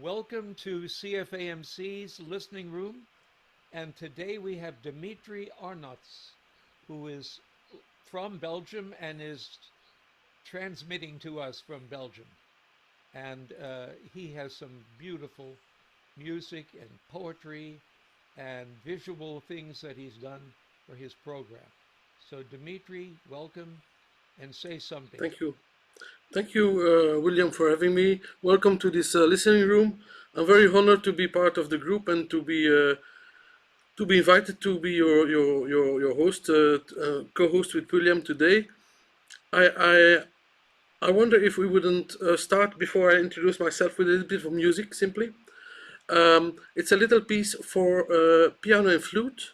Welcome to CFAMC's listening room. And today we have Dimitri Arnauts, who is from Belgium and is transmitting to us from Belgium. And he has some beautiful music and poetry and visual things that he's done for his program. So, Dimitri, welcome and say something. Thank you. Thank you, William, for having me. Welcome to this listening room. I'm very honored to be part of the group and to be invited to be your host, co-host with William today. I I wonder if we wouldn't start before I introduce myself with a little bit of music, simply. It's a little piece for piano and flute,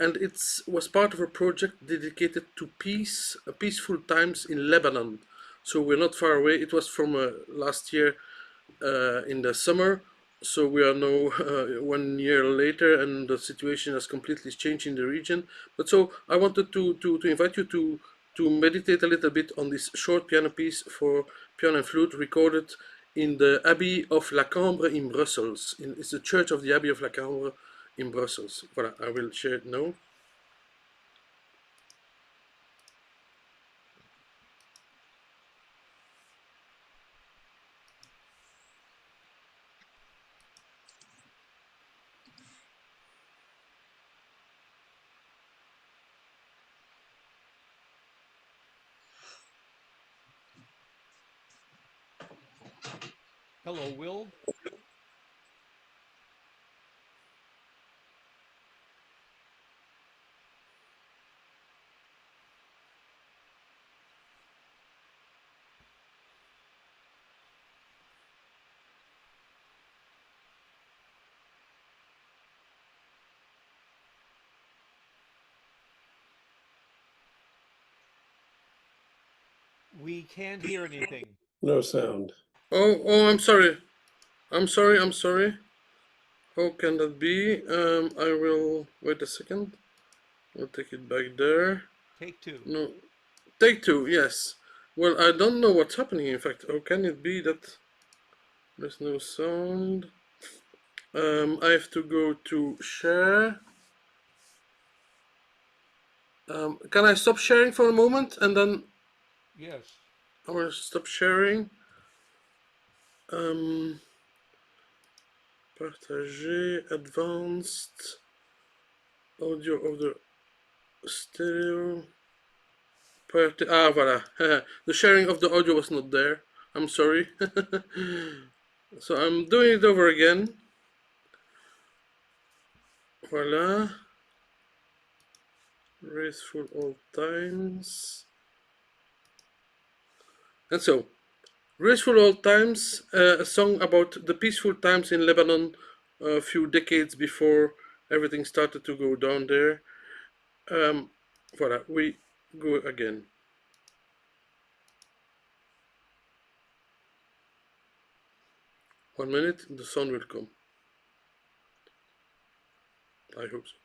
and it was part of a project dedicated to peace, peaceful times in Lebanon. So we're not far away. It was from last year in the summer. So we are now 1 year later, and the situation has completely changed in the region. But so I wanted to invite you to meditate a little bit on this short piano piece for piano and flute recorded in the Abbey of La Cambre in Brussels. It's the Church of the Abbey of La Cambre in Brussels. Voilà, I will share it now. Hello, Will. We can't hear anything. No sound. Oh, I'm sorry. I'm sorry. How can that be? I will wait a second. I'll take it back there. Take two. No, take two. Yes. Well, I don't know what's happening. In fact, how can it be that there's no sound? I have to go to share. Can I stop sharing for a moment and then Yes. I will stop sharing? Partager, advanced, audio of the stereo. Voilà. The sharing of the audio was not there. I'm sorry. So I'm doing it over again. Voila. Graceful old times. And so, Graceful Old Times, a song about the peaceful times in Lebanon a few decades before everything started to go down there. Voilà, we go again. 1 minute, the sun will come. I hope so.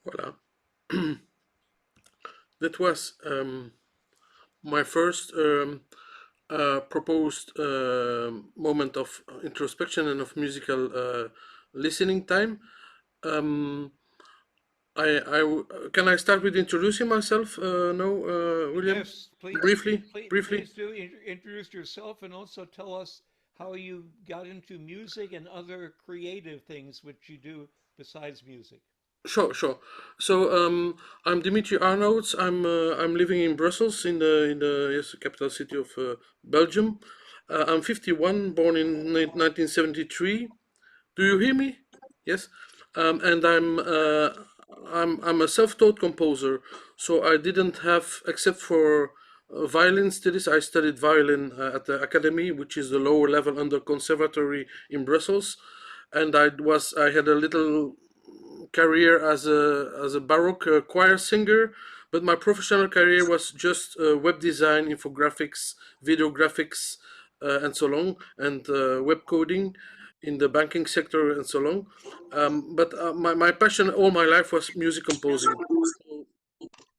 Voilà. That was my first proposed moment of introspection and of musical listening time. Um, can I start with introducing myself now, William? Yes, please, Briefly, briefly. please do introduce yourself and also tell us how you got into music and other creative things which you do besides music. Sure, sure. So I'm Dimitri Arnauts. I'm living in Brussels, in the yes, capital city of Belgium. I'm 51, born in 1973. Do you hear me? Yes. And I'm a self-taught composer. So I didn't have, except for violin studies, I studied violin at the academy, which is the lower level under conservatory in Brussels, and I had a little career as a baroque choir singer, but my professional career was just web design, infographics, video graphics, and so on, and web coding in the banking sector and so on. But my passion all my life was music composing. So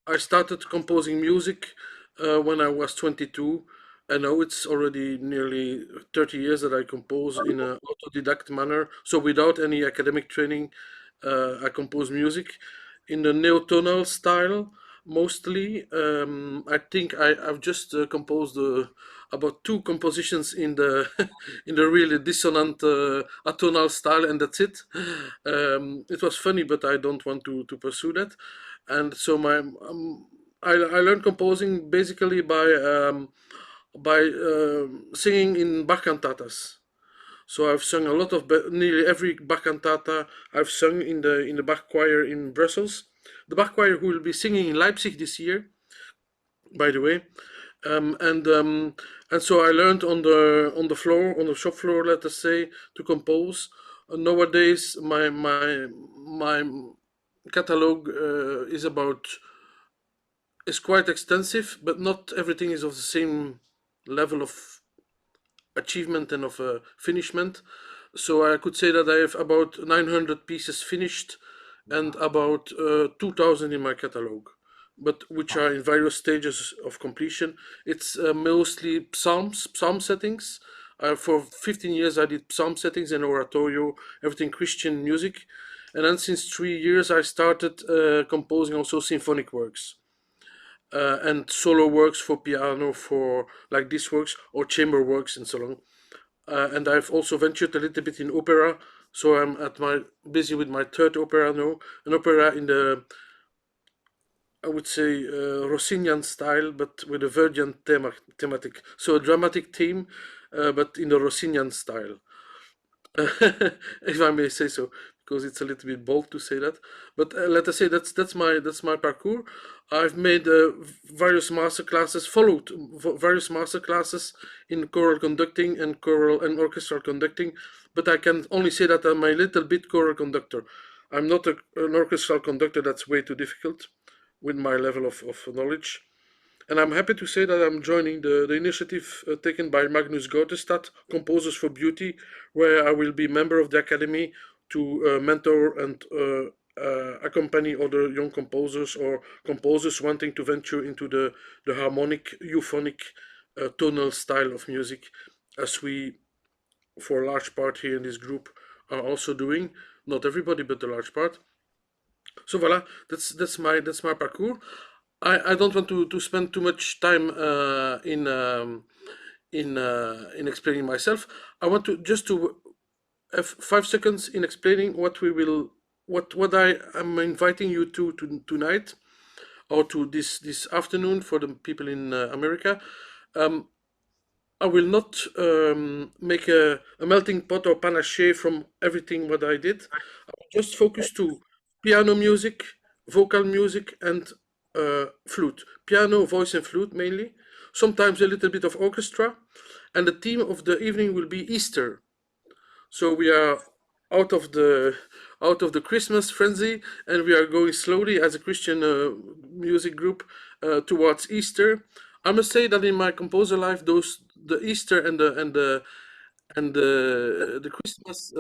I started composing music when I was 22. And now it's already nearly 30 years that I compose in an autodidact manner. So without any academic training, I compose music in the neotonal style mostly. I think I've just composed about two compositions in the in the really dissonant atonal style, and that's it. It was funny, but I don't want to pursue that. And so I learned composing basically by singing in Bach cantatas. So I've sung a lot of nearly every Bach cantata I've sung in the Bach choir in Brussels. The Bach choir who will be singing in Leipzig this year, by the way. Um, and um, and so I learned on the floor, on the shop floor, let us say, to compose. Nowadays, my catalog is quite extensive, but not everything is of the same level of achievement and of finishment. So I could say that I have about 900 pieces finished and about 2000 in my catalog, but which are in various stages of completion. It's mostly psalm settings. For 15 years, I did psalm settings and oratorio, everything Christian music. And then since 3 years, I started composing also symphonic works and solo works for piano, for like these works, or chamber works and so on. And I've also ventured a little bit in opera. So I'm at my busy with my third opera now, an opera in the, I would say, Rossinian style, but with a Verdian thematic. So a dramatic theme, but in the Rossinian style. If I may say so, because it's a little bit bold to say that. But let us say that's my parcours. I've made various master classes, followed various master classes in choral conducting and choral and orchestral conducting. But I can only say that I'm a little bit choral conductor. I'm not an orchestral conductor. That's way too difficult with my level of knowledge. And I'm happy to say that I'm joining the initiative taken by Magnus Gautestad, Composers for Beauty, where I will be member of the academy to mentor and accompany other young composers or composers wanting to venture into the harmonic, euphonic, tonal style of music, as we, for a large part here in this group, are also doing. Not everybody, but a large part. So voilà, that's my parcours. I don't want to spend too much time in explaining myself. I want to just to have 5 seconds in explaining what I am inviting you to tonight, or to this afternoon for the people in America. Um, I will not make a melting pot or panache from everything what I did. I will just focus to piano music, vocal music, and flute. Piano, voice, and flute mainly. Sometimes a little bit of orchestra. And the theme of the evening will be Easter. So we are out of the out of the Christmas frenzy, and we are going slowly as a Christian music group towards Easter. I must say that in my composer life, those the Easter and the Christmas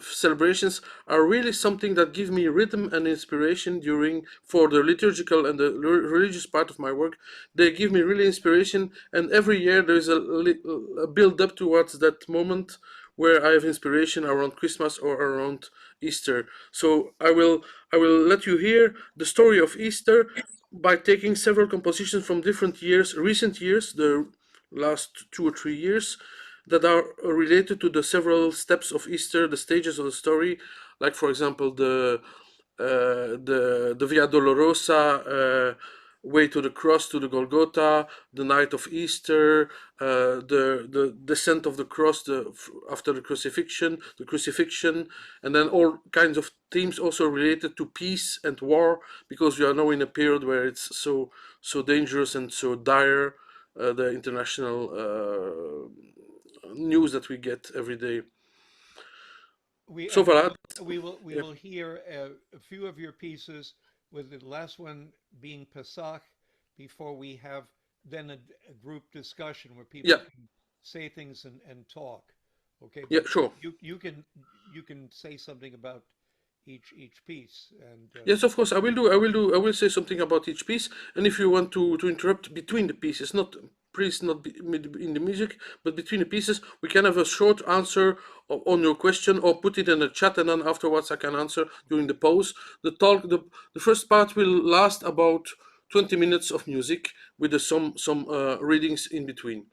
celebrations are really something that give me rhythm and inspiration during for the liturgical and the religious part of my work. They give me really inspiration, and every year there is a build up towards that moment where I have inspiration around Christmas or around Easter. So I will let you hear the story of Easter by taking several compositions from different years, recent years, the last 2 or 3 years, that are related to the several steps of Easter, the stages of the story, like for example the Via Dolorosa, way to the cross, to the Golgotha, the night of Easter, the descent of the cross, after the crucifixion, and then all kinds of themes also related to peace and war, because we are now in a period where it's so dangerous and so dire, the international news that we get every day. We So and for that, we yeah, will hear a few of your pieces, with the last one being Pesach, before we have then a group discussion where people yeah, can say things and talk. Okay, yeah, but sure. you can say something about each piece and Yes, of course, I will do. I will say something about each piece, and if you want to interrupt between the pieces, not please not in the music, but between the pieces, we can have a short answer on your question, or put it in the chat, and then afterwards I can answer during the pause. The first part will last about 20 minutes of music with some readings in between.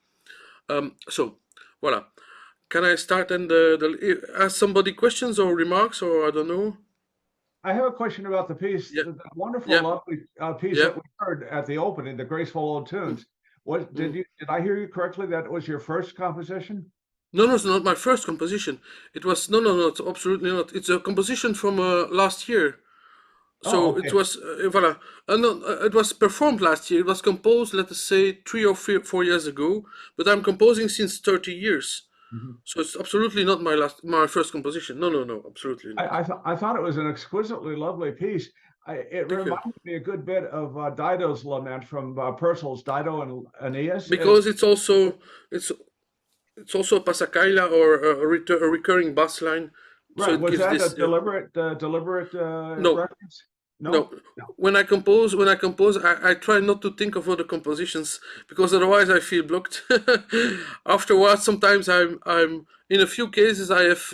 So, voila. Can I start and ask somebody questions or remarks, or I don't know? I have a question about the piece, Yeah, the wonderful, yeah, lovely piece yeah. that we heard at the opening, the graceful old Mm, tunes. What mm. did I hear you correctly? That was your first composition? No, no, it's not my first composition. It was no, no, no. It's absolutely not. It's a composition from last year. Oh, So it okay. was voilà. No, it was performed last year. It was composed, let us say, 3 or 4 years ago. But I'm composing since 30 years. Mhm. So it's absolutely not my first composition. No, no, no, absolutely not. I thought it was an exquisitely lovely piece. It Thank you. reminded me a good bit of Dido's Lament from Purcell's Dido and Aeneas. Because it's it's also a pasacaglia, or a recurring bass line. So Right. it Was gives that a this. deliberate No, reference? no. No? No. When I compose, I try not to think of other compositions, because otherwise I feel blocked. Afterwards, sometimes I'm in a few cases I have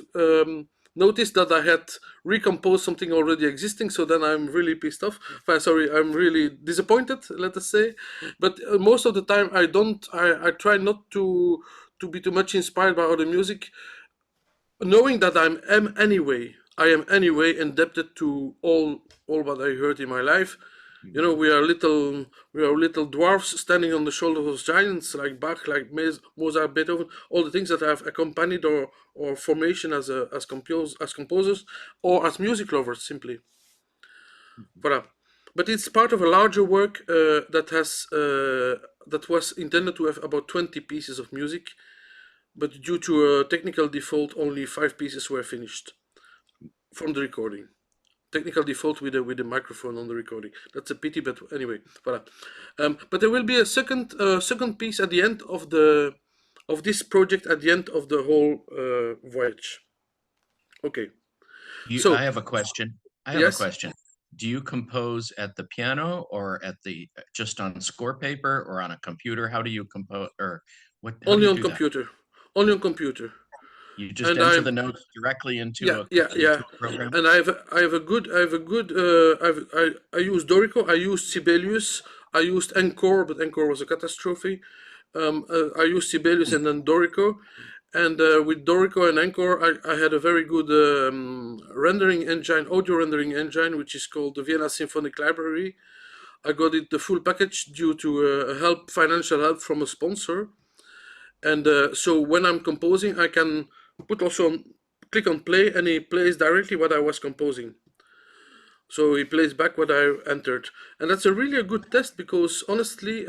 noticed that I had recomposed something already existing, so then I'm really pissed off. Sorry, I'm really disappointed, let us say. But most of the time I don't. I try not to be too much inspired by other music, knowing that I am anyway indebted to all what I heard in my life. We are little dwarfs standing on the shoulders of giants, like Bach, like Mozart, Beethoven, all the things that have accompanied or formation as composers, or as music lovers simply. Voilà. But it's part of a larger work that was intended to have about 20 pieces of music, but due to a technical default, only 5 pieces were finished from the recording. Technical default with the microphone on the recording. That's a pity, but anyway, voilà. But there will be a second piece at the end of this project, at the end of the whole voyage. Okay. I So have a question. I have a yes, question. Do you compose at the piano or at the just on score paper or on a computer? How do you compose, or how do only you on do that? computer, only on computer, You just and enter I'm the notes directly yeah, into a yeah, yeah. program? And I use Dorico. I used Sibelius. I used Encore, but Encore was a catastrophe. I used Sibelius and then Dorico, and with Dorico and Encore, I had a very good audio rendering engine, which is called the Vienna Symphonic Library. I got it the full package due to financial help from a sponsor, And so when I'm composing, I can put also click on play, and he plays directly what I was composing. So he plays back what I entered, and that's really a good test, because honestly,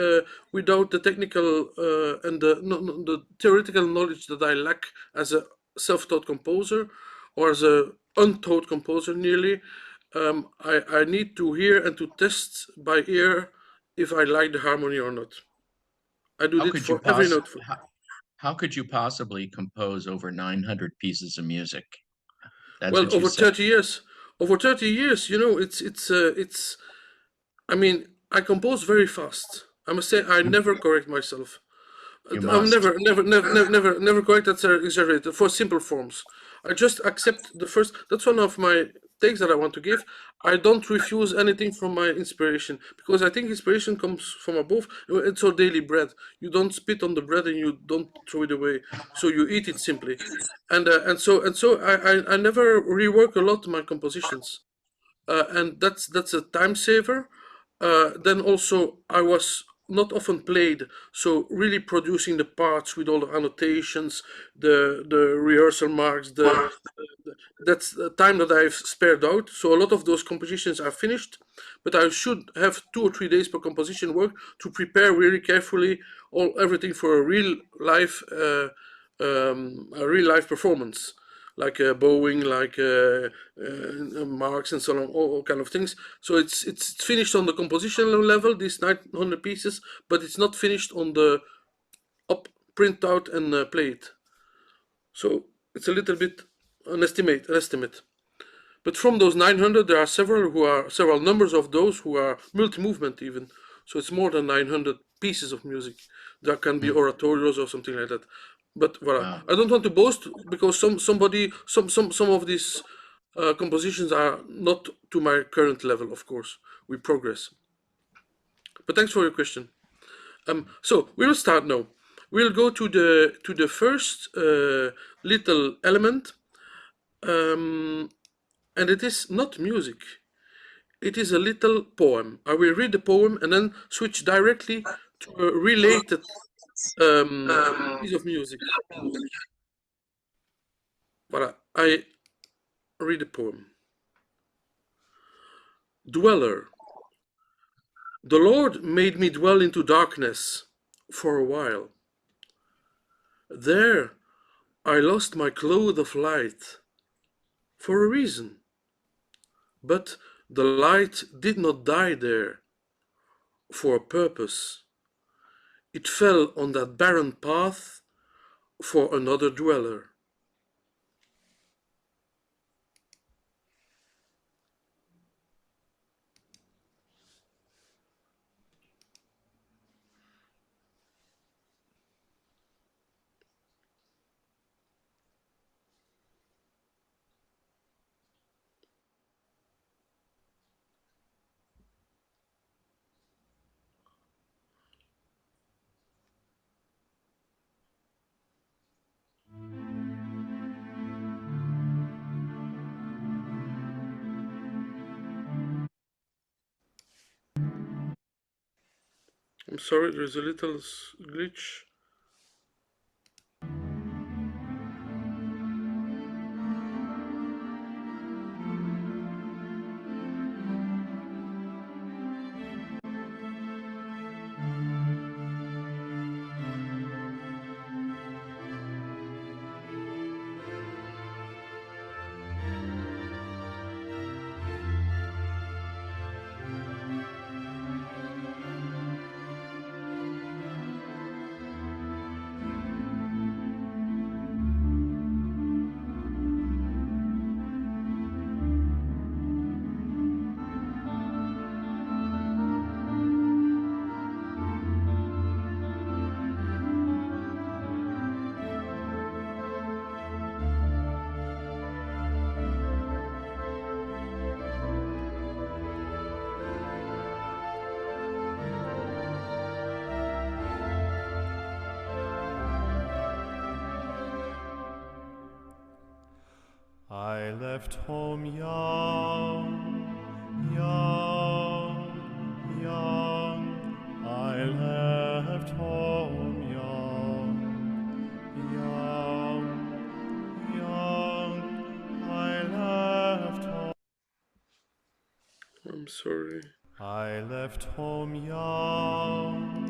without the technical and the theoretical knowledge that I lack as a self-taught composer, or as a untaught composer nearly, I need to hear and to test by ear if I like the harmony or not. I do How it could you for every note. how could you possibly compose over 900 pieces of music? That's Well, what you said. over 30 years, it's. I mean, I compose very fast. I must say, I You, never correct myself. you I'm must. never correct. That's exaggerated for simple forms. I just accept the first. That's one of my takes that I want to give. I don't refuse anything from my inspiration, because I think inspiration comes from above. It's our daily bread. You don't spit on the bread and you don't throw it away. So you eat it simply, and so I never rework a lot my compositions, and that's a time saver. Then also I was not often played, so really producing the parts with all the annotations, the rehearsal marks, that's the time that I've spared out. So a lot of those compositions are finished, but I should have 2 or 3 days per composition work to prepare really carefully everything for a real life performance, like bowing, like marks and so on, all kind of things. So it's finished on the compositional level, these 900 pieces, but it's not finished on the print out and play it. So it's a little bit an estimate. But from those 900, there are several numbers of those who are multi-movement even. So it's more than 900 pieces of music. There can be Hmm. oratorios or something like that. But voilà. Wow. I don't want to boast, because some of these compositions are not to my current level. Of course, we progress. But thanks for your question. So we'll start now. We'll go to the first little element, and it is not music. It is a little poem. I will read the poem and then switch directly to a related piece of music. Voilà. I read the poem. Dweller. The Lord made me dwell into darkness for a while. There I lost my cloth of light for a reason. But the light did not die there for a purpose. It fell on that barren path for another dweller. I'm sorry, there's a little glitch. I left home young, young, young. I left home young. I'm sorry. I left home young,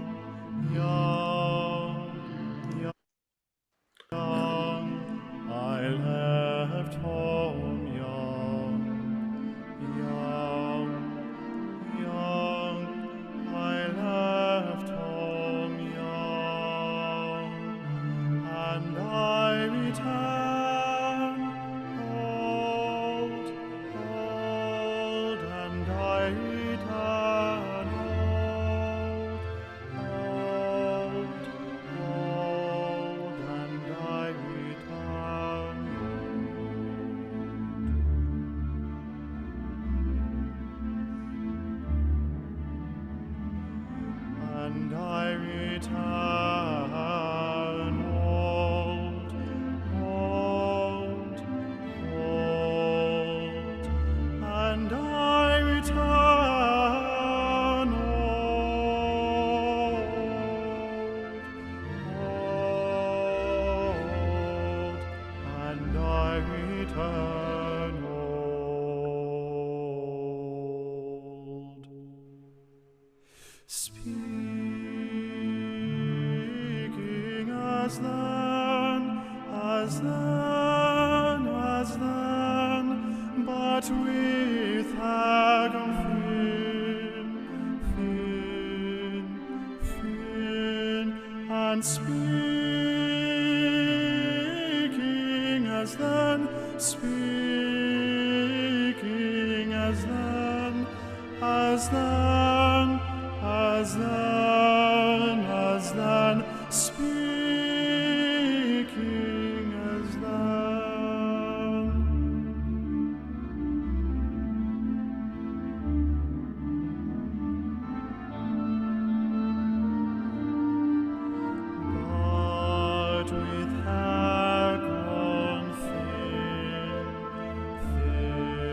young, young. I left home young, young, young. I left home young, and I return old, old, and I return old, old, old, and I return and I return old, old, old, and I return old, old, and I return old. Speaking as then, as then, as then, but with agam thin, thin, and speaking as then, speaking as then, as then, as then, as then, speaking as then. But with hair grown thin, thin,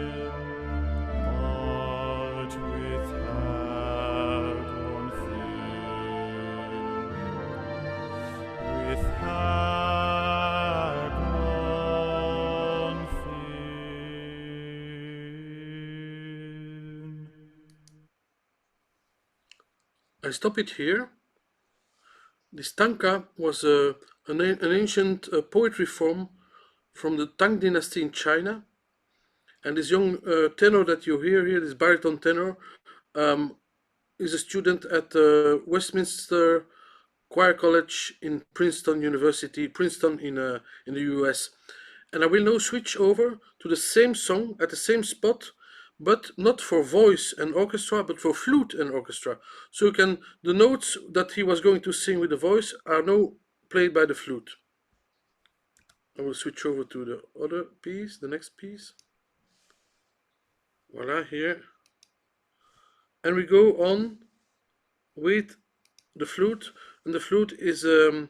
but with hair grown thin, with hair grown thin. I stop it here. This tanka was an ancient poetry form from the Tang dynasty in China. And this young tenor that you hear here, this baritone tenor, is a student at Westminster Choir College in Princeton University, Princeton in the US. And I will now switch over to the same song at the same spot, but not for voice and orchestra, but for flute and orchestra. So you can, the notes that he was going to sing with the voice are now played by the flute. I will switch over to the other piece, the next piece. Voila, here. And we go on with the flute, and the flute is a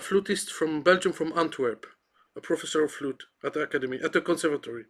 flutist from Belgium, from Antwerp, a professor of flute at the academy, at the conservatory.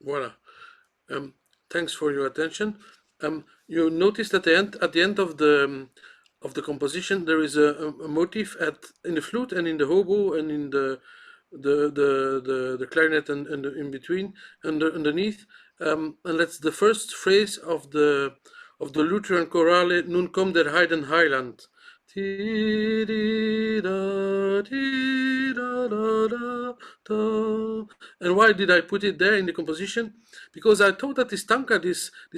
Voila. Thanks for your attention. You noticed at the end of the composition there is a motif in the flute and in the hobo and in the clarinet and in between and underneath. And that's the first phrase of the Lutheran chorale Nun kommt der Heiden Heiland. And why did I put it there in the composition? Because I thought that this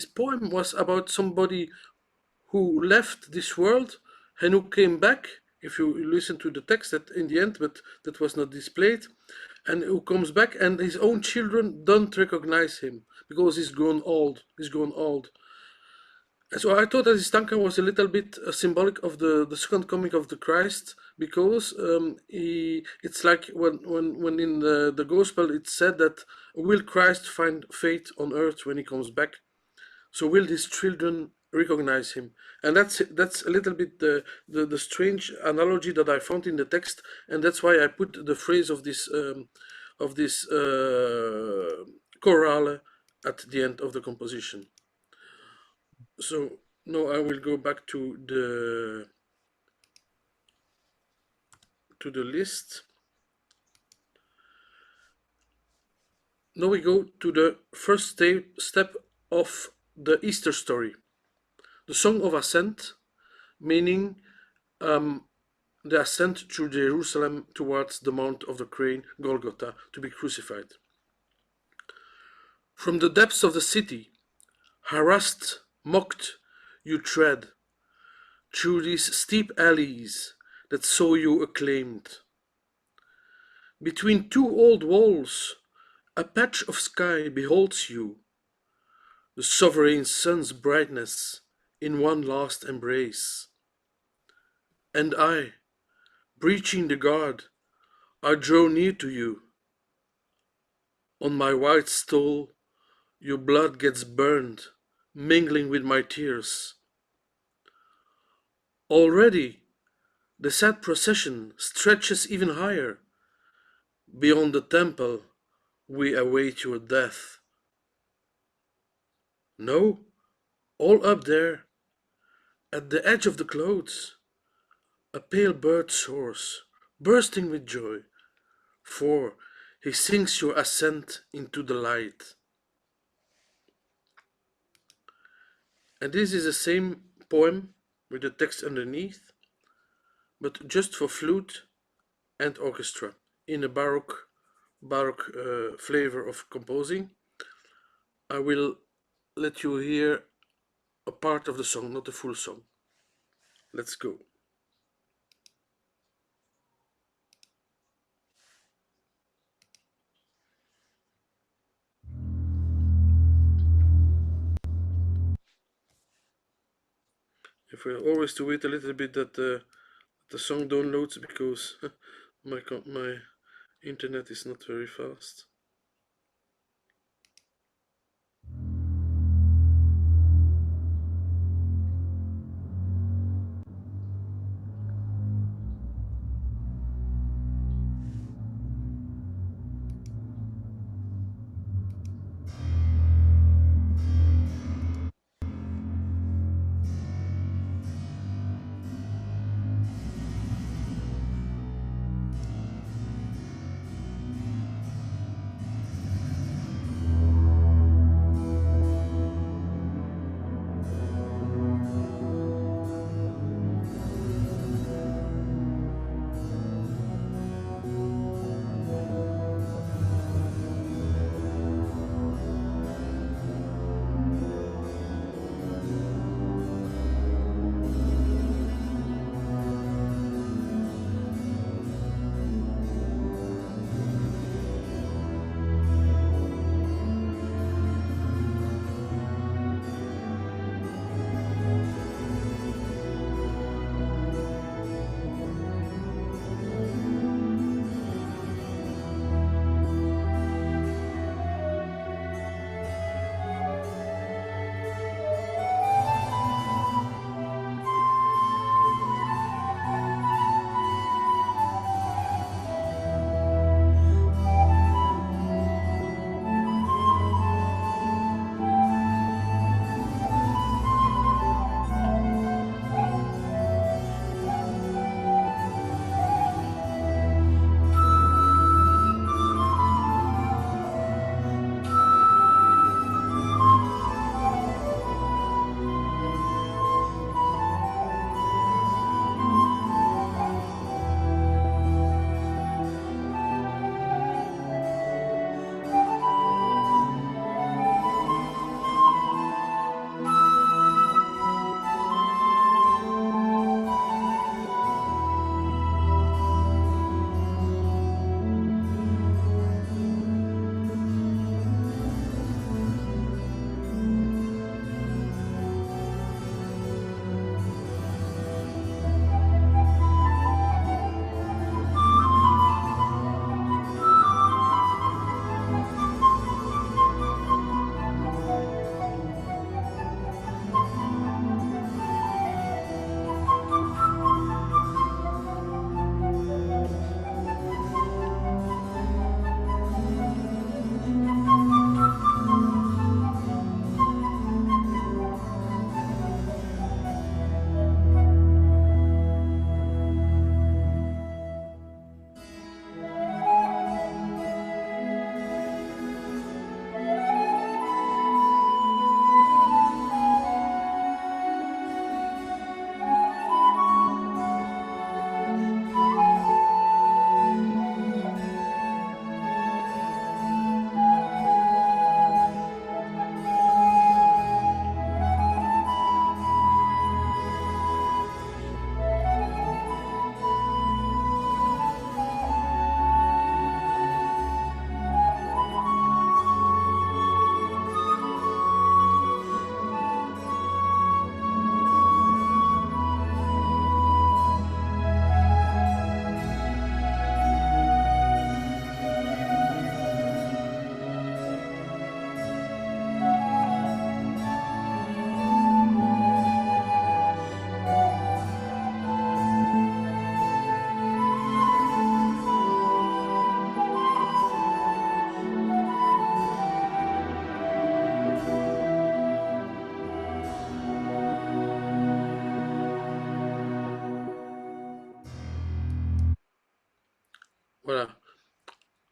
poem was about somebody who left this world and who came back, if you listen to the text in the end, but that was not displayed, and who comes back and his own children don't recognize him because he's grown old. So I thought that this tanka was a little bit symbolic of the second coming of the Christ, because it's like when in the gospel it's said that will Christ find faith on earth when he comes back? So will his children recognize him? And that's a little bit the strange analogy that I found in the text, and that's why I put the phrase of this chorale at the end of the composition. So now I will go back to the list. Now we go to the first step of the Easter story, the Song of Ascent, meaning the ascent through Jerusalem towards the Mount of the Crane, Golgotha, to be crucified. From the depths of the city, harassed, mocked, you tread through these steep alleys that saw you acclaimed. Between two old walls, a patch of sky beholds you, the sovereign sun's brightness in one last embrace. And I, breaching the guard, I draw near to you. On my white stole, your blood gets burned, mingling with my tears. Already, the sad procession stretches even higher. Beyond the temple, we await your death. No, all up there, at the edge of the clouds, a pale bird soars, bursting with joy, for he sings your ascent into the light. And this is the same poem with the text underneath, but just for flute and orchestra in a baroque flavor of composing. I will let you hear a part of the song, not the full song. Let's go. If we always to wait a little bit that the song downloads, because my internet is not very fast.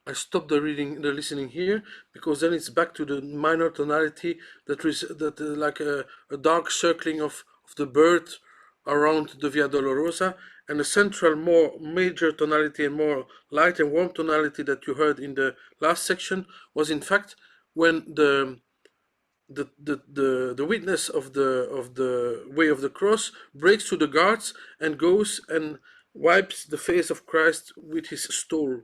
I stop the listening here, because then it's back to the minor tonality like a dark circling of the bird around the Via Dolorosa, and a central, more major tonality and more light and warm tonality that you heard in the last section was in fact when the witness of the way of the cross breaks through the guards and goes and wipes the face of Christ with his stole.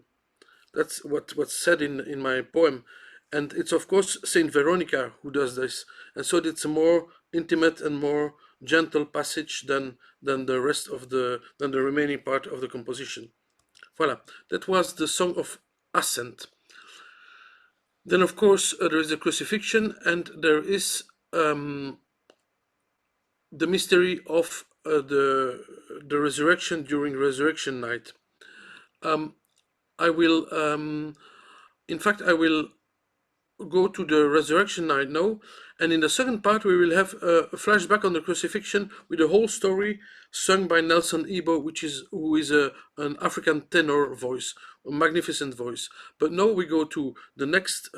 That's what's said in my poem, and it's of course Saint Veronica who does this, and so it's a more intimate and more gentle passage than the remaining part of the composition. Voilà, that was the song of Ascent. Then of course there is the crucifixion, and there is the mystery of the resurrection during resurrection night. I will. In fact, I will go to the resurrection night now, and in the second part we will have a flashback on the crucifixion with the whole story sung by Nelson Ebo, who is an African tenor voice, a magnificent voice. But now we go to the next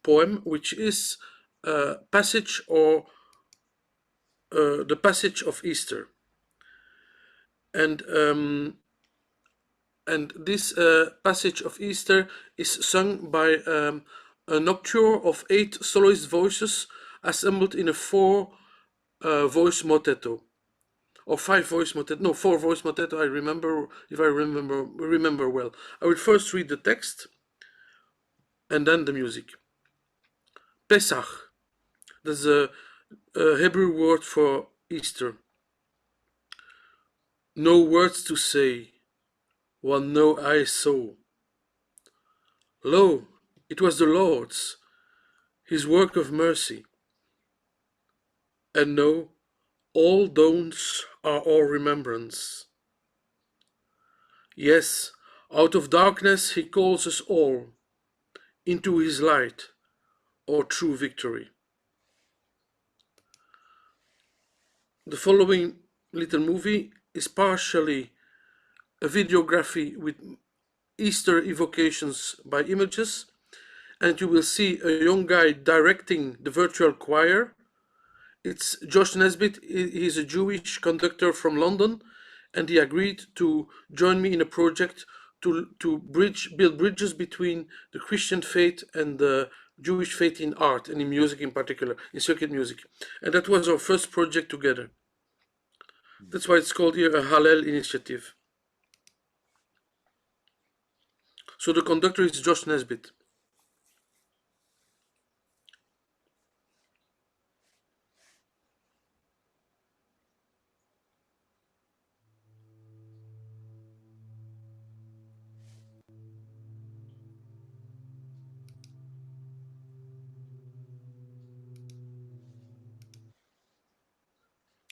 poem, which is passage or the passage of Easter, and this passage of Easter is sung by a nocturne of 8 soloist voices assembled in a 4-voice motetto, or 5-voice motetto. No, 4-voice motetto. I remember, if I remember well. I will first read the text, and then the music. Pesach. That's a Hebrew word for Easter. No words to say, one no eye saw. Lo, it was the Lord's, his work of mercy. And know, all dawns are our remembrance. Yes, out of darkness he calls us all into his light, our true victory. The following little movie is partially a videography with Easter evocations by images, and you will see a young guy directing the virtual choir. It's Josh Nesbitt. He's a Jewish conductor from London, and he agreed to join me in a project to build bridges between the Christian faith and the Jewish faith in art and in music in particular, in circuit music. And that was our first project together. That's why it's called here a Hallel initiative. So the conductor is Josh Nesbitt.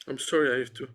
I'm sorry, I have to.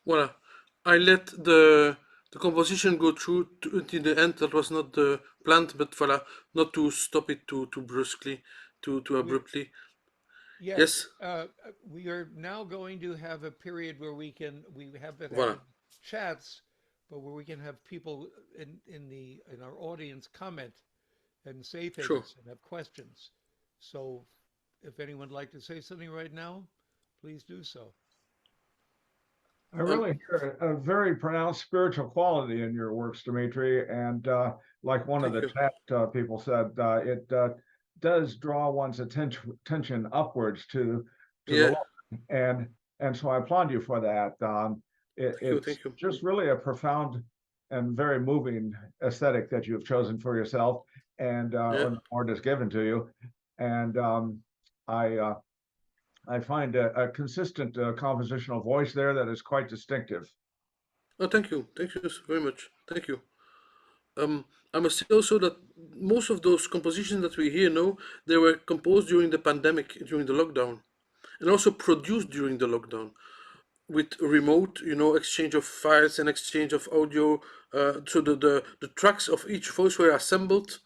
Voilà. I let the composition go through until the end. That was not the planned, but voilà, not to stop it too brusquely, too We, abruptly. yes, Yes, we are now going to have a period where we haven't voilà. had chats, but where we can have people in our audience comment and say Sure. things and have questions. So if anyone would like to say something right now, please do so. I Um, really hear a very pronounced spiritual quality in your works, Dimitri. And like one of Thank the you. chat people said, it does draw one's attention upwards to the Yeah. Lord. And so I applaud you for that. Thank you. It's Thank you. just really a profound and very moving aesthetic that you've chosen for yourself, and Yeah. or the Lord has given to you. And I I find a consistent compositional voice there that is quite distinctive. Oh, thank you. Thank you very much. Thank you. I must say also that most of those compositions that we hear now, they were composed during the pandemic, during the lockdown, and also produced during the lockdown, with remote, exchange of files and exchange of audio. So the tracks of each voice were assembled,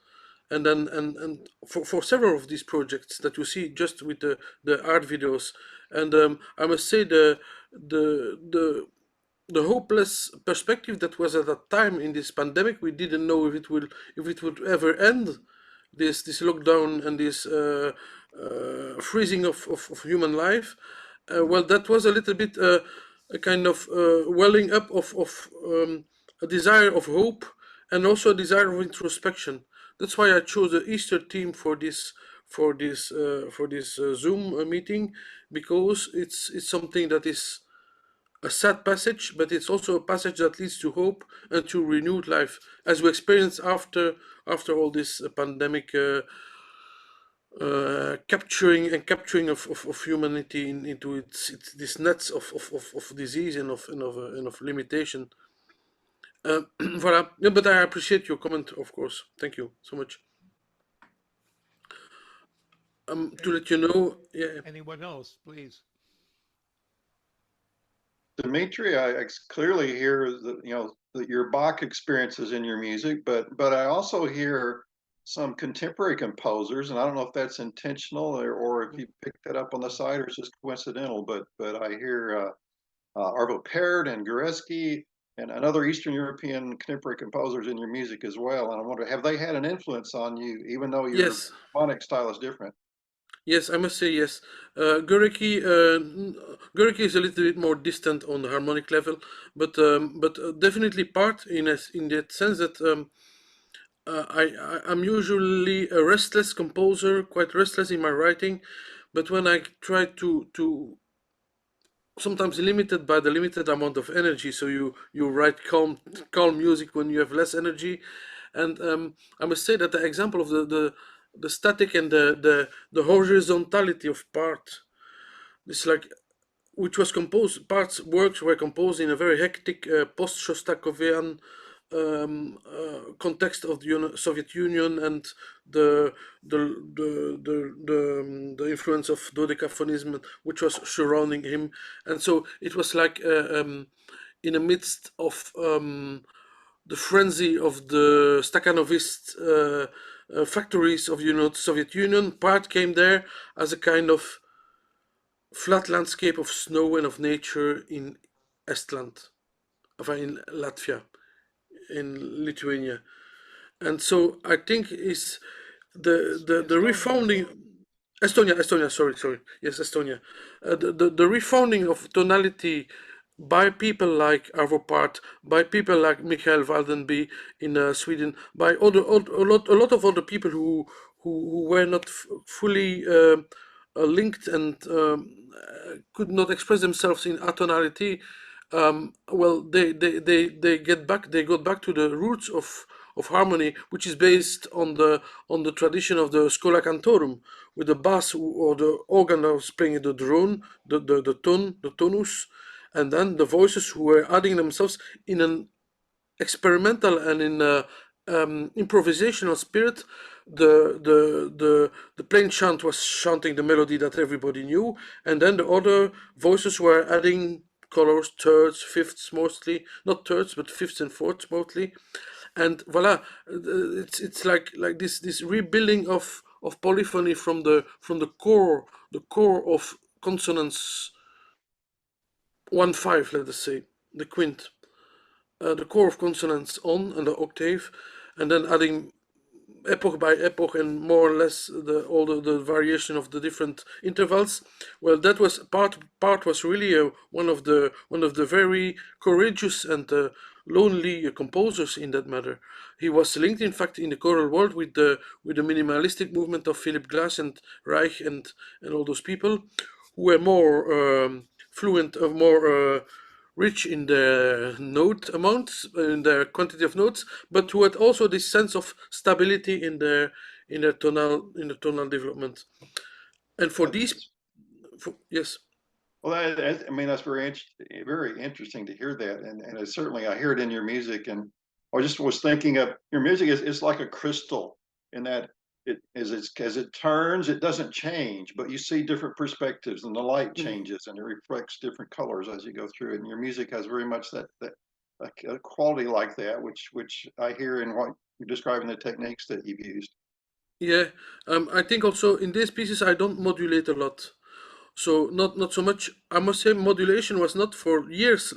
and then and for several of these projects that you see just with the art videos. And I must say the the hopeless perspective that was at that time in this pandemic, we didn't know if it would ever end, this lockdown and this freezing of human life. Well, that was a little bit a kind of welling up of a desire of hope and also a desire of introspection. That's why I chose the Easter theme for this Zoom meeting, because it's something that is a sad passage, but it's also a passage that leads to hope and to renewed life, as we experience after all this pandemic capturing of humanity into its this nets of disease and of limitation. Voilà. Yeah, but I appreciate your comment, of course. Thank you so much. To let you know, yeah, Anyone else, please? Dimitri, I clearly hear that your Bach experiences in your music, but I also hear some contemporary composers, and I don't know if that's intentional or if you picked that up on the side or it's just coincidental. But I hear Arvo Pärt and Goretzky and other Eastern European contemporary composers in your music as well. And I wonder, have they had an influence on you, even though your yes. phonic style is different? Yes, I must say yes. Gurecki is a little bit more distant on the harmonic level, but definitely part in that sense that I'm usually a restless composer, quite restless in my writing, but when I try to sometimes limited by the limited amount of energy, so you write calm music when you have less energy, and I must say that the example of the static and the horizontality of part, it's like, which was composed, parts works were composed in a very hectic post-Shostakovian context of the Soviet Union, and the the influence of dodecaphonism which was surrounding him, and so it was like in the midst of the frenzy of the Stakhanovist factories of Soviet Union. Part came there as a kind of flat landscape of snow and of nature in Estland, in Latvia, in Lithuania. And so I think is the refounding. Estonia, sorry, yes, Estonia. The refounding of tonality by people like Arvo Pärt, by people like Mikael Waldenby in Sweden, by a lot of other people who were not fully linked and could not express themselves in atonality. Well, they got back to the roots of harmony, which is based on the tradition of the Schola Cantorum, with the bass or the organ that was playing the drone, the tone, the tonus, and then the voices who were adding themselves in an experimental and in a improvisational spirit. The plain chant was chanting the melody that everybody knew, and then the other voices were adding colors, thirds, fifths mostly, not thirds, but fifths and fourths mostly. And voila, it's like this rebuilding of polyphony from the core, of consonants 1/5, let us say, the quint, the core of consonants on and the octave, and then adding epoch by epoch and more or less all the variation of the different intervals. Well, that was part was really one of the very courageous and lonely composers in that matter. He was linked, in fact, in the choral world with the minimalistic movement of Philip Glass and Reich and all those people who were more fluent, more rich in the note amounts, in the quantity of notes, but who had also this sense of stability in the tonal development. And for these, yes. Well, I mean, that's very interesting to hear that, and it certainly I hear it in your music. And I just was thinking of your music is like a crystal in that as it turns, it doesn't change, but you see different perspectives, and the light changes, and it reflects different colors as you go through it. And your music has very much that a quality like that, which I hear in what you're describing the techniques that you've used. Yeah, I think also in these pieces I don't modulate a lot. So not so much. I must say modulation was not for years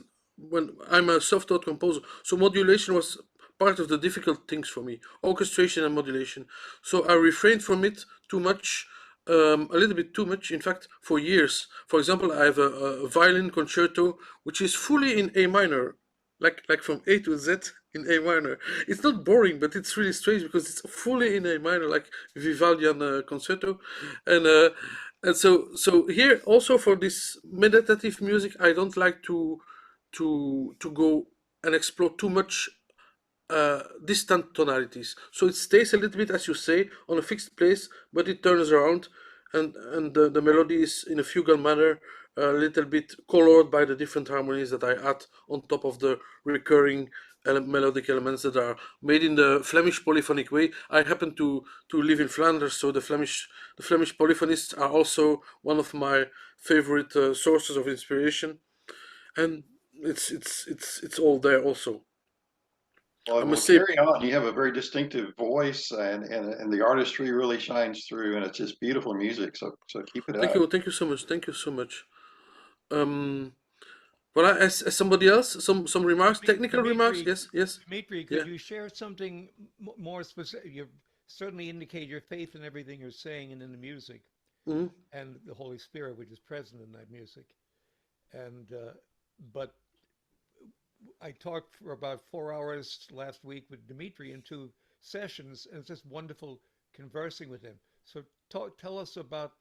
when I'm a self-taught composer. So modulation was part of the difficult things for me, orchestration and modulation. So I refrained from it too much, a little bit too much, in fact, for years. For example, I have a violin concerto which is fully in A minor, like from A to Z in A minor. It's not boring, but it's really strange because it's fully in A minor, like Vivaldian concerto, and so here also for this meditative music, I don't like to go and explore too much distant tonalities. So it stays a little bit, as you say, on a fixed place, but it turns around, and the melody is in a fugal manner, a little bit colored by the different harmonies that I add on top of the recurring melodic elements that are made in the Flemish polyphonic way. I happen to live in Flanders, so the Flemish polyphonists are also one of my favorite sources of inspiration, and it's all there also. Well, I must say, carry on. You have a very distinctive voice, and the artistry really shines through, and it's just beautiful music. So keep it up. thank you so much. Thank you so much. Well, as somebody else, some remarks, technical remarks. Yes. Dimitri, could you share something more specific? You certainly indicate your faith in everything you're saying and in the music, and the Holy Spirit, which is present in that music. And but I talked for about 4 hours last week with Dimitri in 2 sessions, and it's just wonderful conversing with him. So tell us about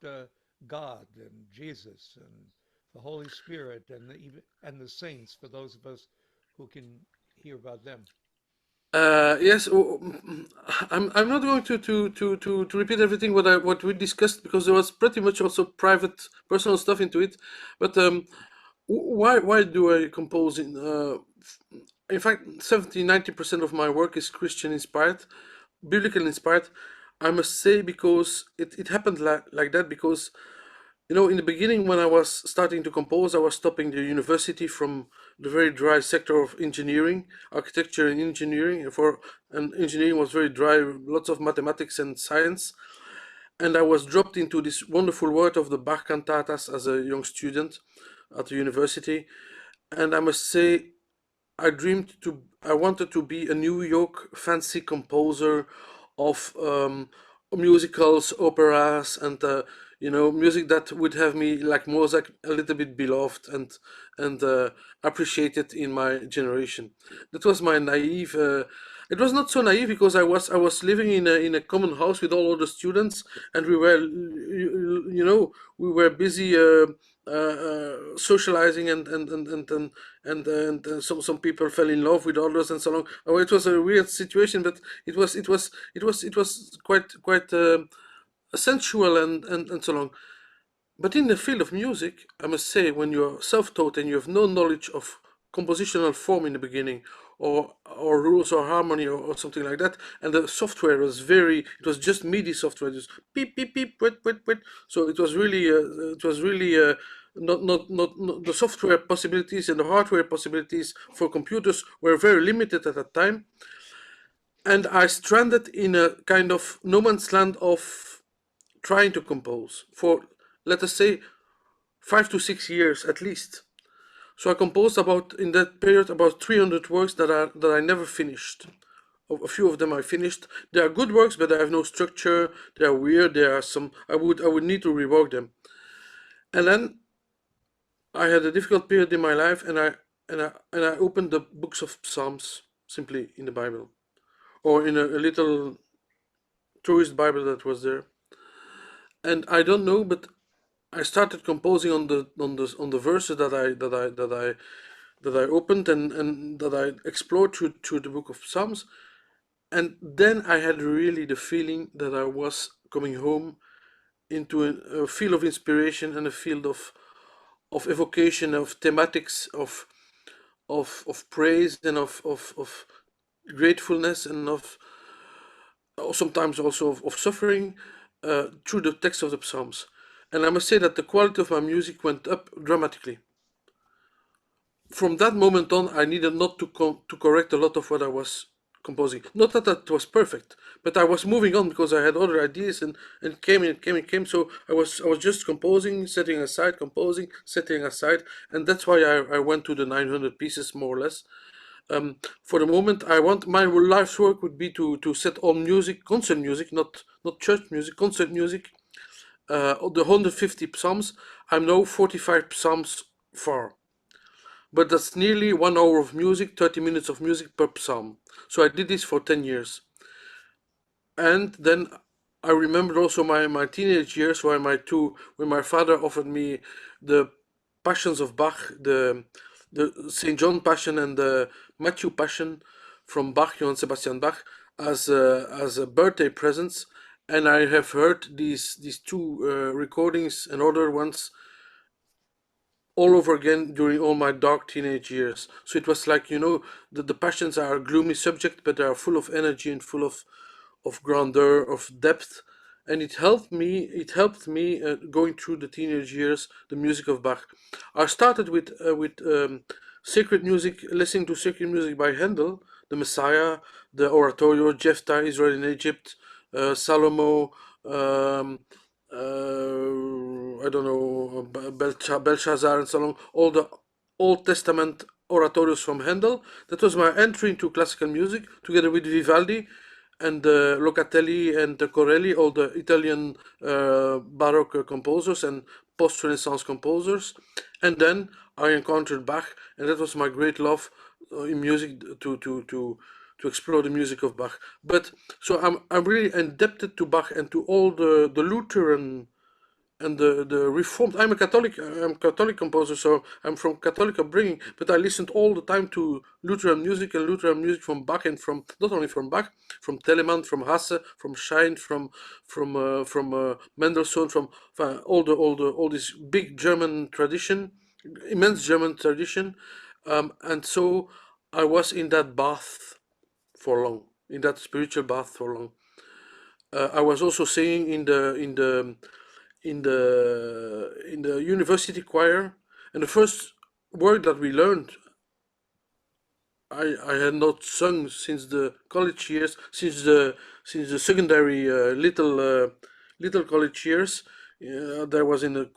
God and Jesus and the Holy Spirit and the saints, for those of us who can hear about them. Yes, I'm not going to repeat everything what we discussed, because there was pretty much also private personal stuff into it. But why do I compose in fact 70-90% of my work is Christian inspired, biblical inspired. I must say, because it happened like that, because in the beginning, when I was starting to compose, I was stopping the university from the very dry sector of engineering, architecture and engineering. And engineering was very dry, lots of mathematics and science. And I was dropped into this wonderful world of the Bach cantatas as a young student at the university. And I must say, I wanted to be a New York fancy composer of musicals, operas, and music that would have me, like Mozart, a little bit beloved and appreciated in my generation. That was my naive. It was not so naive, because I was living in a common house with all other students, and we were busy socializing, and some people fell in love with others and so on. Oh, it was a weird situation, but it was quite sensual and so on. But in the field of music, I must say, when you're self-taught and you have no knowledge of compositional form in the beginning, or rules or harmony or something like that, and the software was it was just MIDI software, just beep beep beep, wait. So it was really not the software possibilities and the hardware possibilities for computers were very limited at that time. And I stranded in a kind of no man's land of trying to compose for, let us say, 5 to 6 years at least. So I composed in that period about 300 works that I never finished. A few of them I finished. They are good works, but they have no structure. They are weird. There are some I would need to rework them. And then I had a difficult period in my life, and I opened the books of Psalms simply in the Bible, or in a little tourist Bible that was there. And I don't know, but I started composing on the verses that I opened and that I explored through the book of Psalms. And then I had really the feeling that I was coming home into a field of inspiration and a field of evocation, of thematics, of praise and of gratefulness and of sometimes also of suffering through the text of the Psalms. And I must say that the quality of my music went up dramatically. From that moment on, I needed not to correct a lot of what I was composing. Not that was perfect, but I was moving on because I had other ideas and came. So I was just composing, setting aside, composing, setting aside, and that's why I went to the 900 pieces more or less. For the moment, I want my life's work would be to set on music, concert music, not church music, concert music. The 150 psalms. I'm now 45 psalms far. But that's nearly 1 hour of music, 30 minutes of music per psalm. So I did this for 10 years. And then I remembered also my teenage years when my father offered me the Passions of Bach, the St. John Passion and the Matthew Passion from Bach, Johann Sebastian Bach, as a birthday presents. And I have heard these two recordings and other ones all over again during all my dark teenage years. So it was like, the passions are a gloomy subject, but they are full of energy and full of grandeur, of depth. And it helped me going through the teenage years, the music of Bach. I started with sacred music, listening to sacred music by Handel, the Messiah, the Oratorio, Jephthah, Israel in Egypt, Salomo, I don't know, Belshazzar and so on, all the Old Testament oratorios from Handel. That was my entry into classical music, together with Vivaldi and Locatelli and Corelli, all the Italian Baroque composers and post-Renaissance composers. And then I encountered Bach, and that was my great love in music to explore the music of Bach. But so I'm really indebted to Bach and to all the Lutheran and the Reformed. I'm a Catholic composer, so I'm from Catholic upbringing. But I listened all the time to Lutheran music from Bach, and from not only from Bach, from Telemann, from Hasse, from Schein, from Mendelssohn, from all this big German tradition, immense German tradition, and so I was in that bath for long, in that spiritual bath for long. I was also singing in the university choir, and the first word that we learned, I had not sung since the college years, since the secondary little college years. There was in the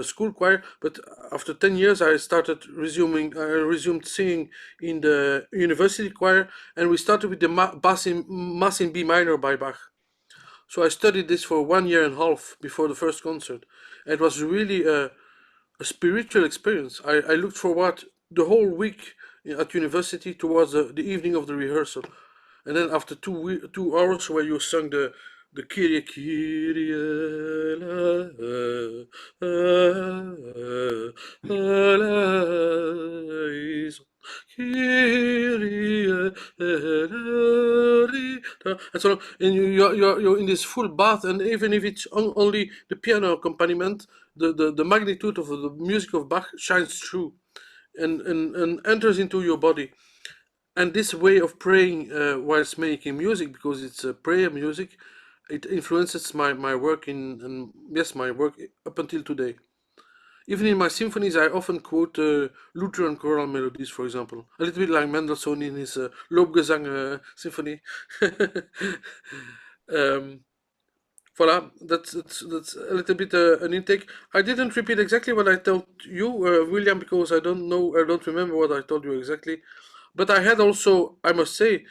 school choir, but after 10 years I resumed singing in the university choir, and we started with the Mass in B minor by Bach. So I studied this for 1.5 years before the first concert. It was really a spiritual experience. I looked forward the whole week at university towards the evening of the rehearsal. And then after 2 hours where you sung the Kyrie, Kyrie, eleison, Kyrie, and so on. And you're in this full bath, and even if it's only the piano accompaniment, the magnitude of the music of Bach shines through and enters into your body. And this way of praying whilst making music, because it's a prayer music, it influences my work my work up until today. Even in my symphonies, I often quote Lutheran choral melodies, for example, a little bit like Mendelssohn in his Lobgesang symphony. Voilà, that's a little bit an intake. I didn't repeat exactly what I told you, William, because I don't remember what I told you exactly. But I had also, I must say,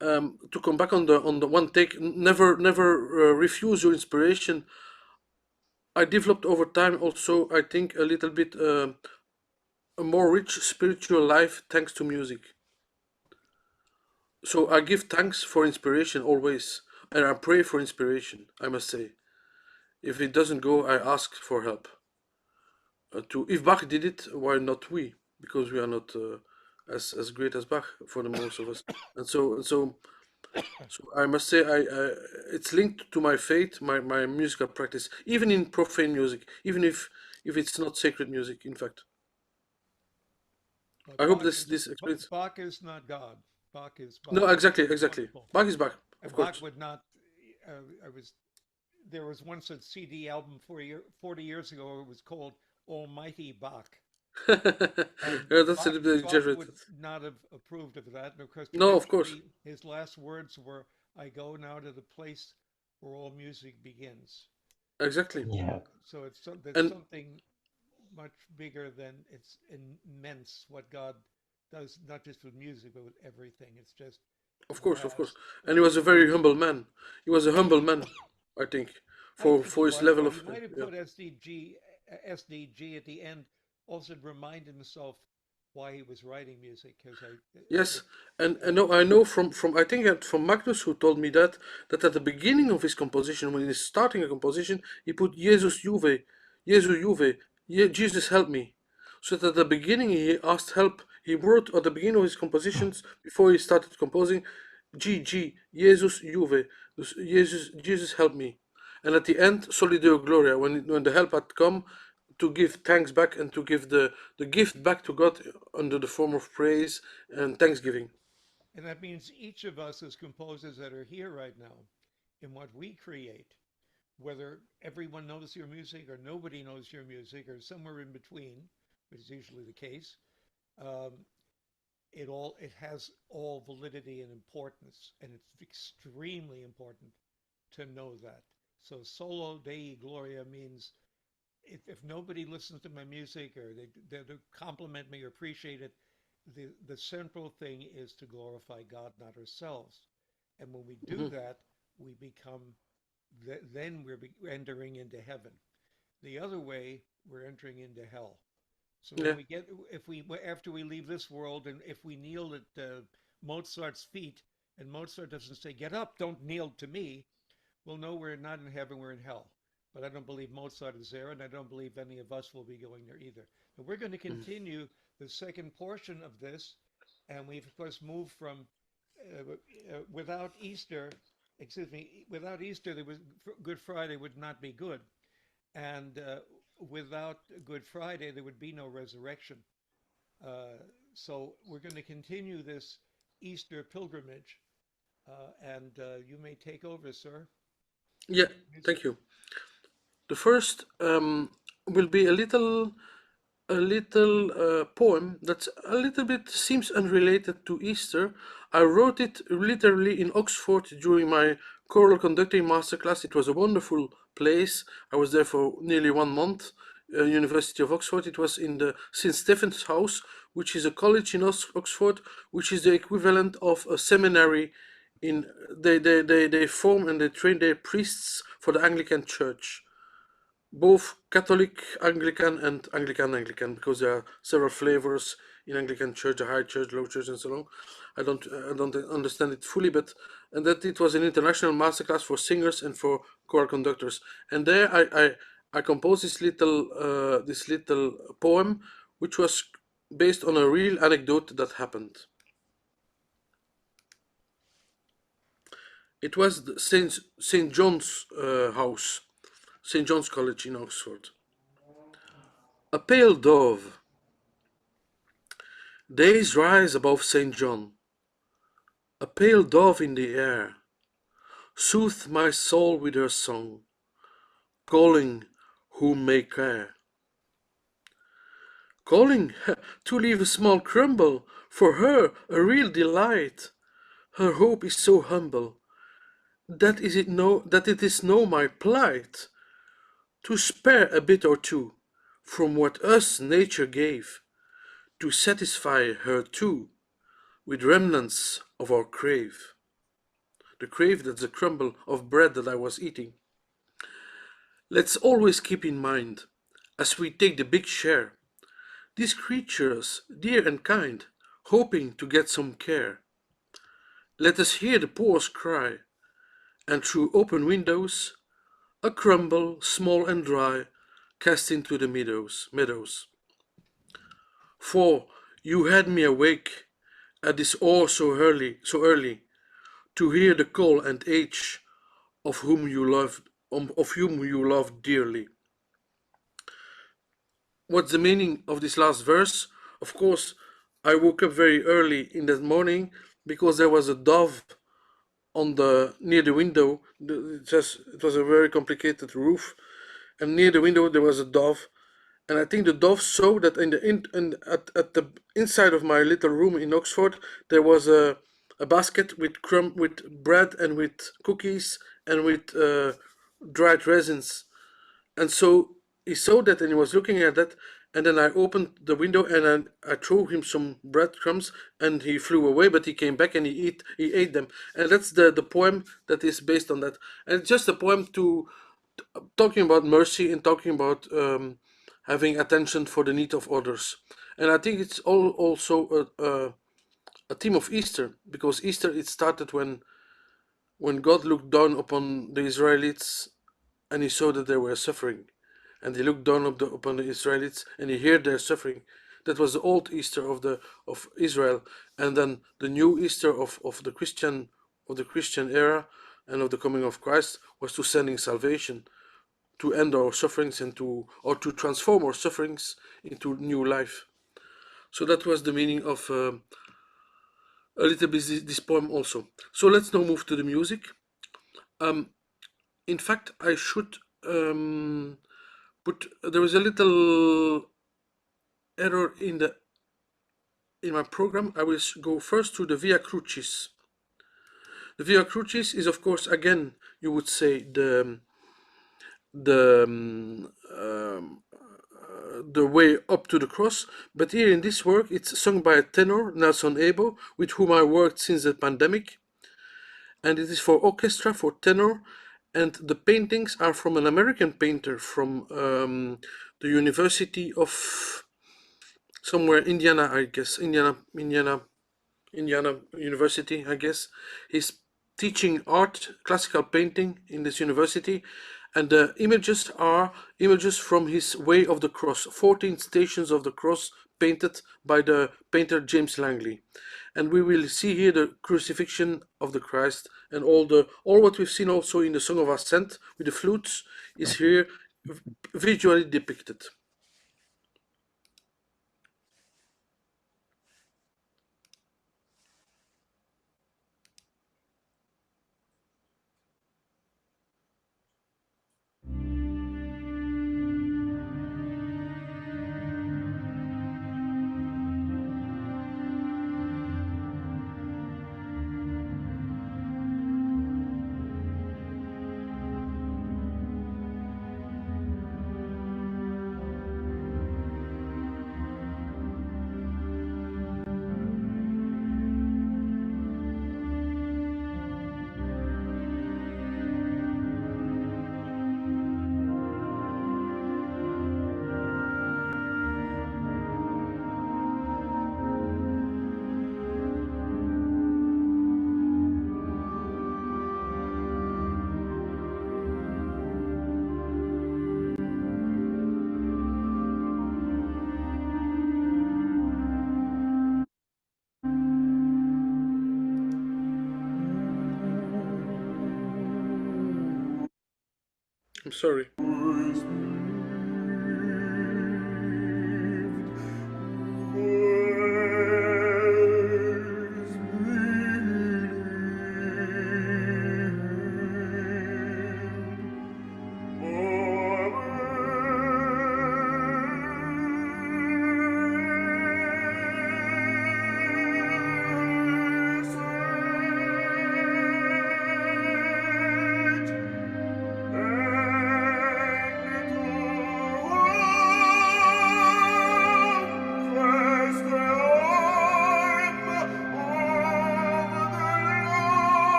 to come back on the one take, never refuse your inspiration. I developed over time also, I think, a little bit a more rich spiritual life thanks to music. So I give thanks for inspiration always, and I pray for inspiration, I must say. If it doesn't go, I ask for help. If Bach did it, why not we? Because we are not as great as Bach for the most of us. And so I must say, it's linked to my faith, my musical practice, even in profane music, even if it's not sacred music. In fact, But I hope Bach this explains. Bach is not God. Bach is Bach. No, exactly. It's wonderful. Bach is Bach, of And Bach course. would not. There was once a CD album 40 years ago. It was called Almighty Bach. And Yeah, that's a little bit Bach exaggerated. would not have approved of that because No, of course. eventually his last words were, "I go now to the place where all music begins." Exactly. Yeah. So there's And something much bigger than it's immense what God does, not just with music, but with everything. It's just of course. vast. And he was a very humble man. He was a humble man, I think, I think he for his was, level but of he might have yeah. put SDG at the end, also to remind himself why he was writing music. Because Yes, and I know from I think that from Magnus, who told me that at the beginning of his composition, when he's starting a composition, he put Jesus Juve, Jesus Juve, Jesus help me. So that at the beginning he asked help. He wrote at the beginning of his compositions before he started composing, Jesus Juve, Jesus help me. And at the end, Soli Deo Gloria, when the help had come, to give thanks back and to give the gift back to God under the form of praise and thanksgiving. and that means each of us as composers that are here right now, in what we create, whether everyone knows your music or nobody knows your music or somewhere in between, which is usually the case, um, it has all validity and importance, and it's extremely important to know that. So solo Dei Gloria means if nobody listens to my music or they compliment me or appreciate it, the central thing is to glorify God, not ourselves. And when we do Mhm. that, we become then we're entering into heaven. The other way, we're entering into hell. So when Yeah. we get, if we after we leave this world, and if we kneel at Mozart's feet, and Mozart doesn't say, "Get up, don't kneel to me," well, no, we're not in heaven, we're in hell. But I don't believe Mozart is there, and I don't believe any of us will be going there either. But we're going to Mhm. continue the second portion of this, and we've, of course, moved from without Easter, excuse me, without Easter, there was Good Friday would not be good. And without Good Friday, there would be no resurrection. So we're going to continue this Easter pilgrimage, and you may take over, sir. Yeah. Thank you. The first will be a little poem that's a little bit seems unrelated to Easter. I wrote it literally in Oxford during my choral conducting masterclass. It was a wonderful place. I was there for nearly 1 month. University of Oxford. It was in the St. Stephen's House, which is a college in Oxford, which is the equivalent of a seminary. In they form and they train their priests for the Anglican Church, both Catholic Anglican and Anglican, because there are several flavors in Anglican Church, the High Church, Low Church, and so on. I don't understand it fully, but and that it was an international masterclass for singers and for choral conductors. And there I composed this little poem, which was based on a real anecdote that happened. It was the St. John's House, St. John's College in Oxford. A pale dove. Days rise above St. John. A pale dove in the air soothed my soul with her song, calling whom may care. calling to leave a small crumble, for her a real delight. Her hope is so humble, that it is no my plight, to spare a bit or two from what us nature gave, to satisfy her too, with remnants of our crave. The crave, that's the crumble of bread that I was eating. Let's always keep in mind, as we take the big share, these creatures, dear and kind, hoping to get some care. Let us hear the poor's cry, and through open windows, a crumble, small and dry, cast into the meadows. For you had me awake at this hour so early, to hear the call and age of whom you loved dearly. What's the meaning of this last verse? Of course, I woke up very early in that morning because there was a dove on the near the window. It was a very complicated roof, and near the window there was a dove, and I think the dove saw that at the inside of my little room in Oxford there was a basket with with bread and with cookies and with dried resins, and so he saw that and he was looking at that, and then I opened the window and I threw him some breadcrumbs and he flew away, but he came back and he ate them. And that's the poem that is based on that. And it's just a poem talking about mercy and talking about having attention for the need of others. And I think it's also a theme of Easter, because Easter, it started when God looked down upon the Israelites and he saw that they were suffering. And he looked down upon the Israelites and he heard their suffering. That was the old Easter of Israel. And then the new Easter of the Christian era and of the coming of Christ was to sending salvation, to end our sufferings and to transform our sufferings into new life. So that was the meaning of a little bit this poem also. So let's now move to the music. In fact, I should but there is a little error in my program. I will go first to the Via Crucis. The Via Crucis is, of course, again, you would say the way up to the cross, but here in this work it's sung by a tenor, Nelson Ebo, with whom I worked since the pandemic, and it is for orchestra, for tenor, and the paintings are from an American painter from the University of somewhere Indiana, I guess, Indiana University, I guess. He's teaching art, classical painting in this university, and the images are images from his Way of the Cross, 14 stations of the cross painted by the painter James Langley. And we will see here the crucifixion of the Christ, and all what we've seen also in the Song of Ascent with the flutes is here visually depicted. I'm sorry.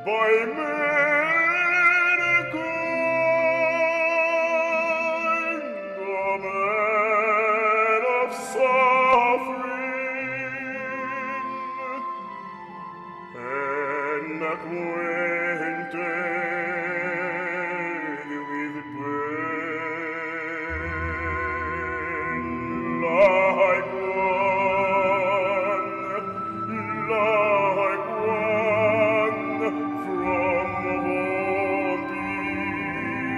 by mankind, a man of suffering, and acquainted with pain, like one from home people,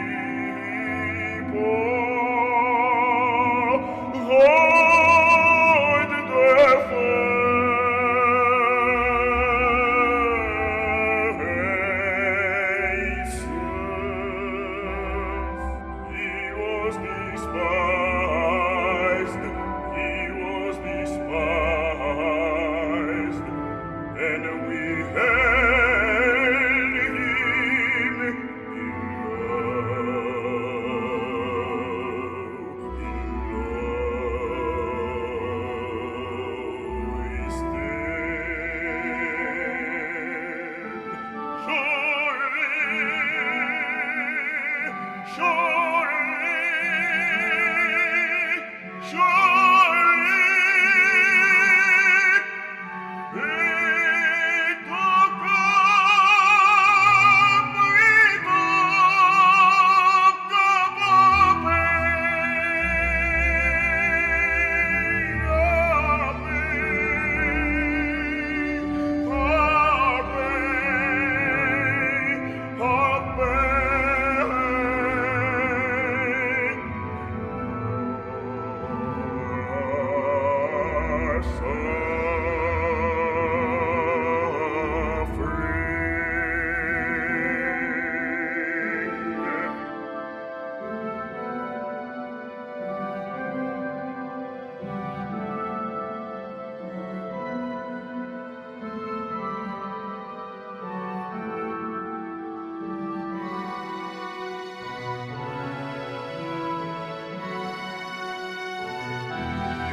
hide their faces. He was despised, and we held him in low esteem.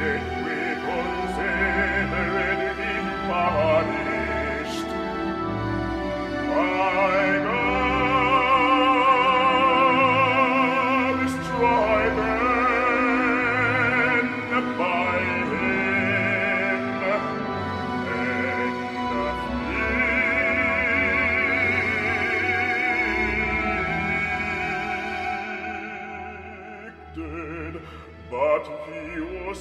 Yet we considered him punished by God, striven by him, and afflicted, but he was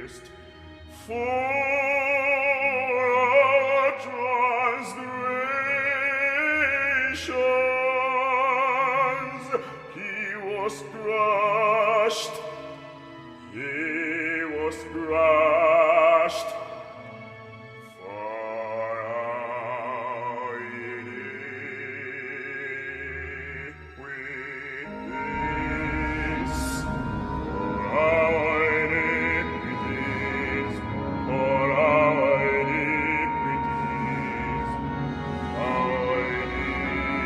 pierced for our transgressions. He was crushed. For our iniquities, for our iniquities, for our iniquities.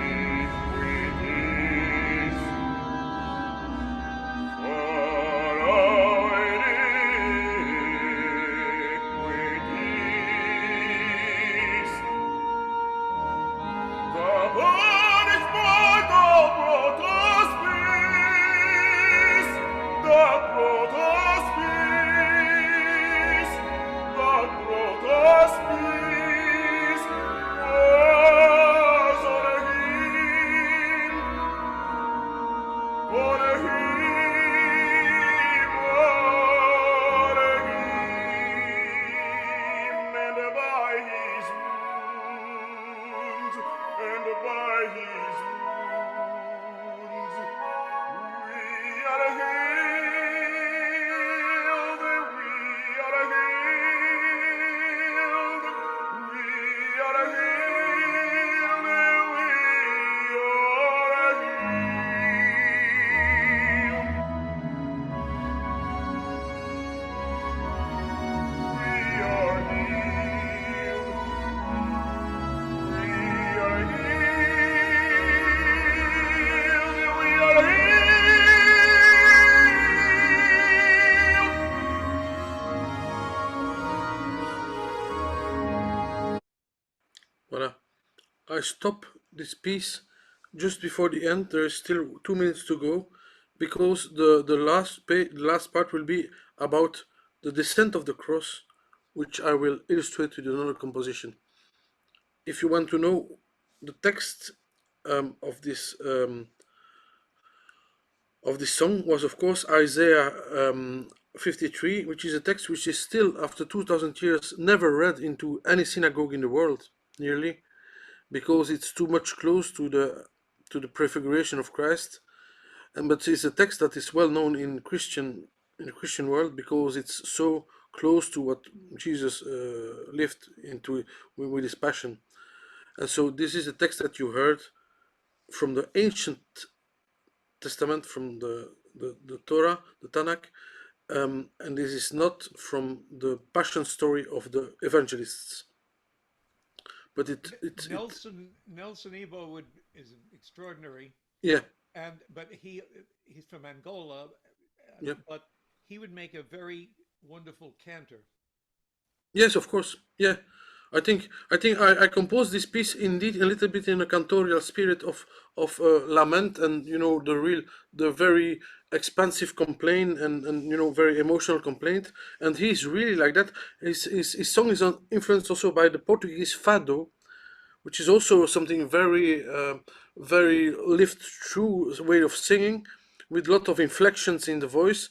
Voilà. I stop this piece just before the end. There is still 2 minutes to go, because the last part will be about the descent of the cross, which I will illustrate with another composition. If you want to know the text of this song, was of course Isaiah 53, which is a text which is still, after 2000 years, never read into any synagogue in the world, nearly, because it's too much close to the prefiguration of Christ. But it's a text that is well known in the Christian world, because it's so close to what Jesus lived into with his passion. And so this is a text that you heard from the ancient Testament, from the Torah, the Tanakh, and this is not from the passion story of the evangelists. But Nelson Ebo is extraordinary. Yeah. But he's from Angola. Yeah. But he would make a very wonderful cantor. Yes, of course. Yeah. I think I composed this piece indeed a little bit in a cantorial spirit of lament, and the very expansive complaint, and very emotional complaint, and he's really like that. His song is influenced also by the Portuguese fado, which is also something very very lived through way of singing, with a lot of inflections in the voice.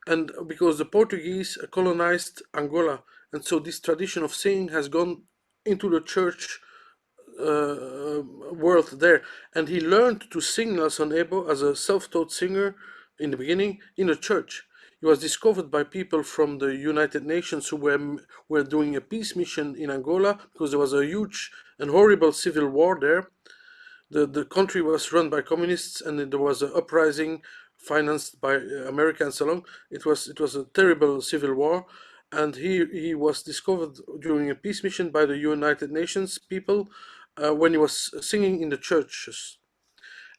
And because the Portuguese colonized Angola, and so this tradition of singing has gone into the church world there. And he learned to sing, Nelson Ebo, as a self-taught singer in the beginning in a church. He was discovered by people from the United Nations who were doing a peace mission in Angola, because there was a huge and horrible civil war there. The country was run by communists, and there was an uprising financed by America and so on. It was a terrible civil war, and he was discovered during a peace mission by the United Nations people when he was singing in the churches.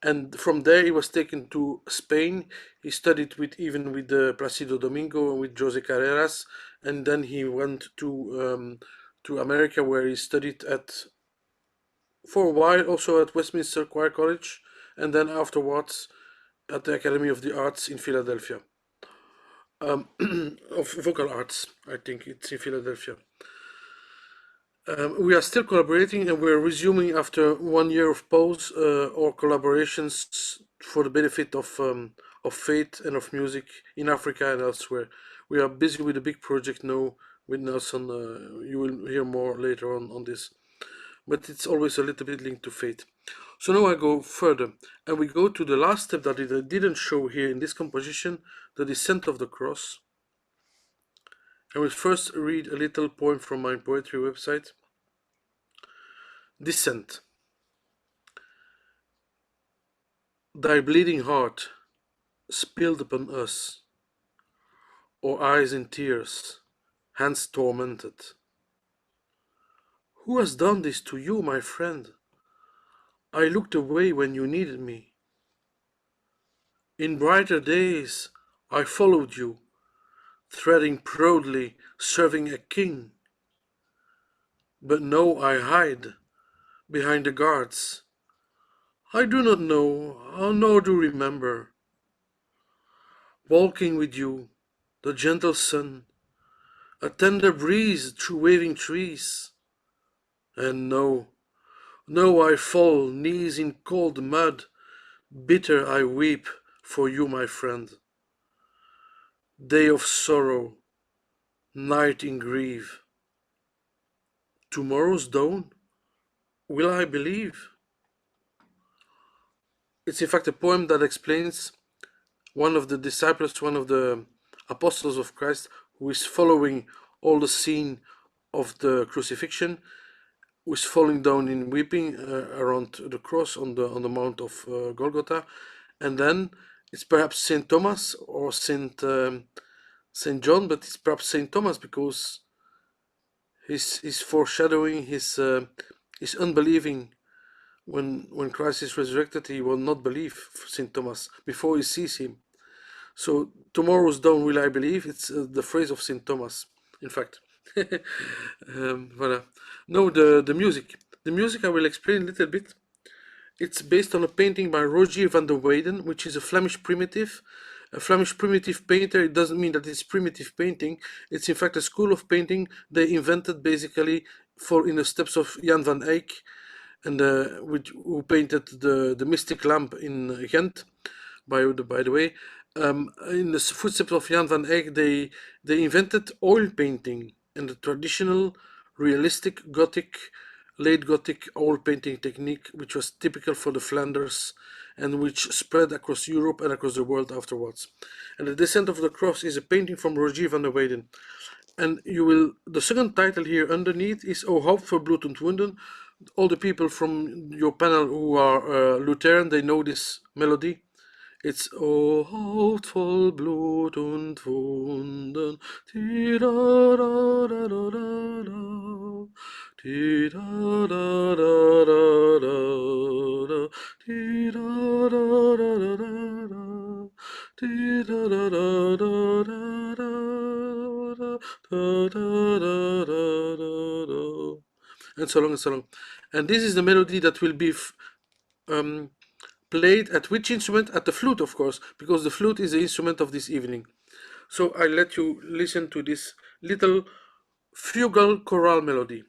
And from there he was taken to Spain. He studied with Placido Domingo and with Jose Carreras, and then he went to America, where he studied for a while also at Westminster Choir College, and then afterwards at the Academy of the Arts in Philadelphia. Of vocal arts, I think it's in Philadelphia. We are still collaborating, and we're resuming after 1 year of pause our collaborations for the benefit of faith and of music in Africa and elsewhere. We are busy with a big project now with Nelson. You will hear more later on this, but it's always a little bit linked to faith. So now I go further, and we go to the last step that I didn't show here in this composition, the descent of the cross. I will first read a little poem from my poetry website. Descent. Thy bleeding heart spilled upon us, our eyes in tears, hands tormented. Who has done this to you, my friend? I looked away when you needed me. In brighter days I followed you, treading proudly, serving a king. But now I hide behind the guards. I do not know, nor do remember. Walking with you, the gentle sun, a tender breeze through waving trees. And now I fall, knees in cold mud, bitter I weep for you, my friend. Day of sorrow, night in grief. Tomorrow's dawn, will I believe? It's in fact a poem that explains one of the disciples, one of the apostles of Christ, who is following all the scene of the crucifixion, who is falling down in weeping around the cross on the Mount of Golgotha. And then it's perhaps Saint Thomas or Saint John, but it's perhaps Saint Thomas, because he's foreshadowing his unbelieving. When Christ is resurrected, he will not believe, Saint Thomas, before he sees him. So tomorrow's dawn will I believe? It's the phrase of Saint Thomas, in fact. Voilà. No, the music. The music I will explain a little bit. It's based on a painting by Rogier van der Weyden, which is a Flemish primitive. A Flemish primitive painter, it doesn't mean that it's primitive painting. It's in fact a school of painting they invented basically in the steps of Jan van Eyck, and who painted the Mystic Lamp in Ghent. By the way, in the footsteps of Jan van Eyck, they invented oil painting and the traditional realistic Gothic, late Gothic oil painting technique, which was typical for the Flanders and which spread across Europe and across the world afterwards. And the Descent of the Cross is a painting from Rogier van der Weyden. And the second title here underneath is O Haupt für Blut und Wunden. All the people from your panel who are Lutheran, they know this melody. It's O Haupt voll Blut und Wunden, ti da da da da da da, ti da da da da da, ti da da da da da, ti da da da da da, and so long and so long. And this is the melody that will be played at which instrument? At the flute, of course, because the flute is the instrument of this evening. So I let you listen to this little fugal choral melody.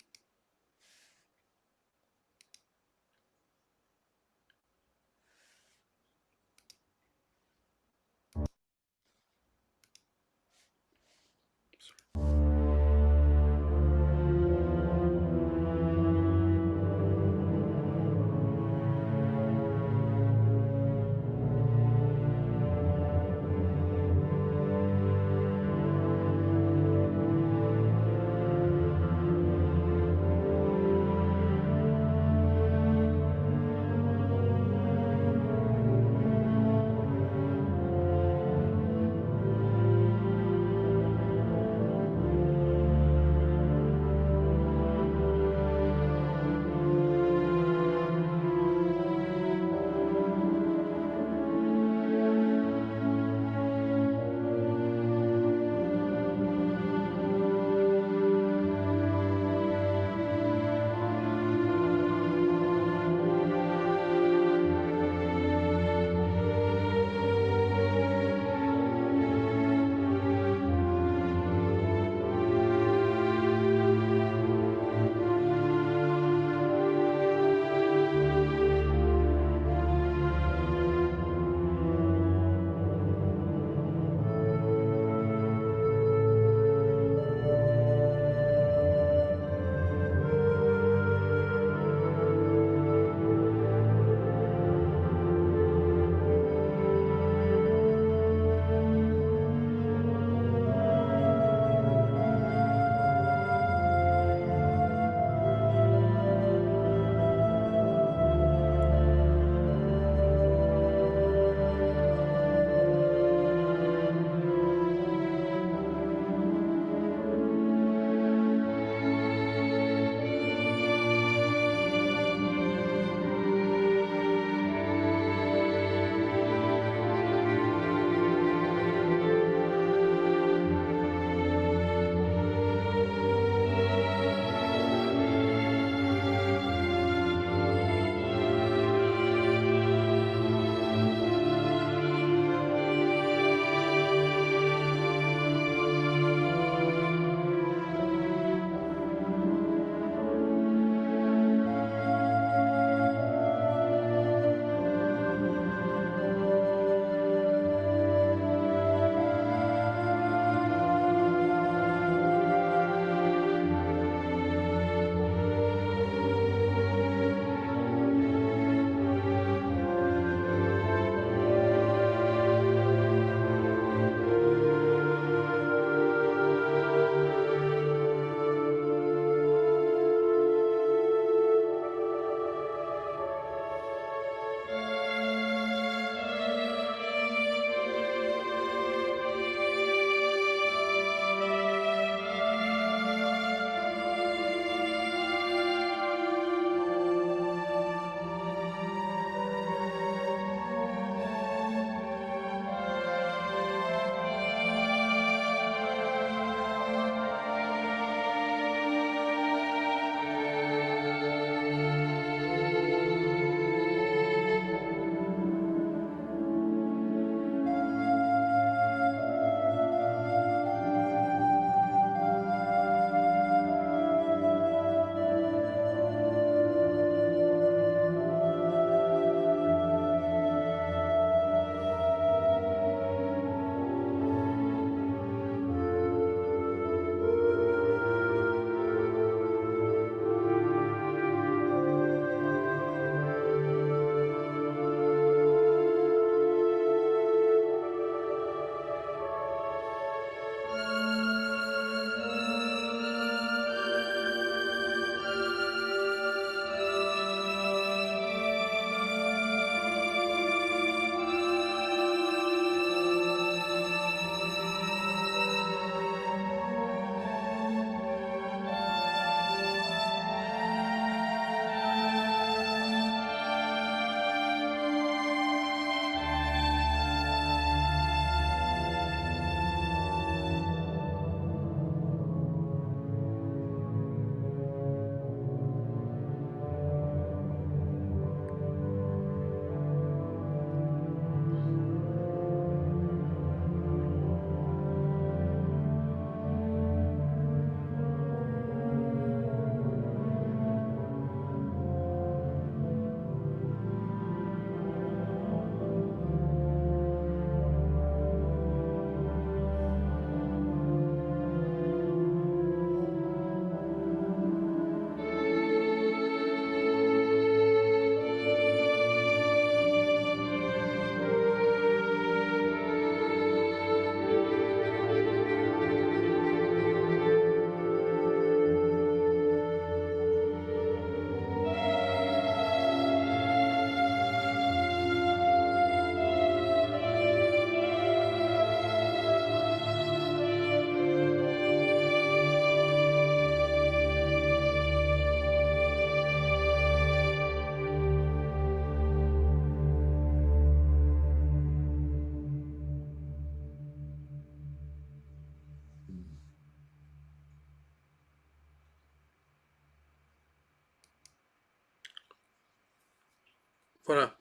Voilà.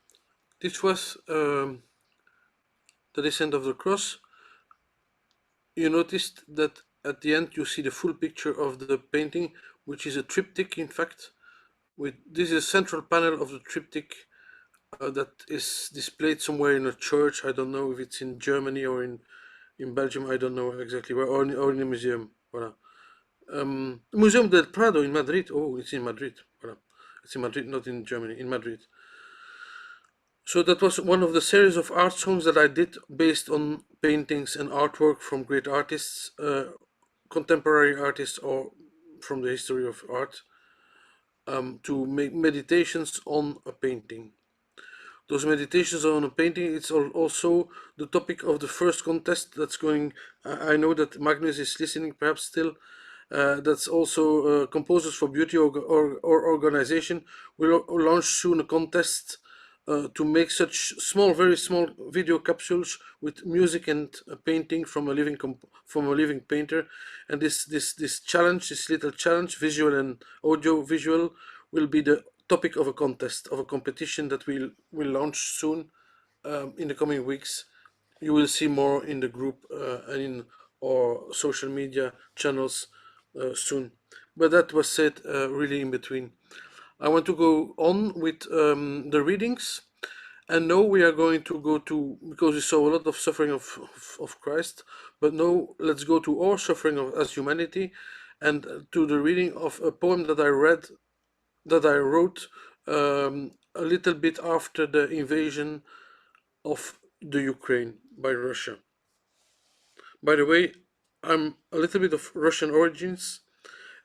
This was the Descent of the Cross. You noticed that at the end you see the full picture of the painting, which is a triptych, in fact. This is a central panel of the triptych that is displayed somewhere in a church. I don't know if it's in Germany or in Belgium. I don't know exactly where, or in a museum. Voilà. Museum del Prado in Madrid. Oh, it's in Madrid. Voilà. It's in Madrid, not in Germany, in Madrid. So that was one of the series of art songs that I did based on paintings and artwork from great artists, contemporary artists, or from the history of art, to make meditations on a painting. Those meditations on a painting, it's also the topic of the first contest that's going. I know that Magnus is listening, perhaps still. That's also Composers for Beauty or organization will launch soon a contest to make such small, very small video capsules with music and painting from a living painter. And this challenge, this little challenge, visual and audio visual, will be the topic of a contest, of a competition that will launch soon in the coming weeks. You will see more in the group and in our social media channels soon. But that was said really in between. I want to go on with the readings. And now we are going to go to, because we saw a lot of suffering of Christ, but now let's go to our suffering as humanity and to the reading of a poem that I wrote a little bit after the invasion of the Ukraine by Russia. By the way, I'm a little bit of Russian origins,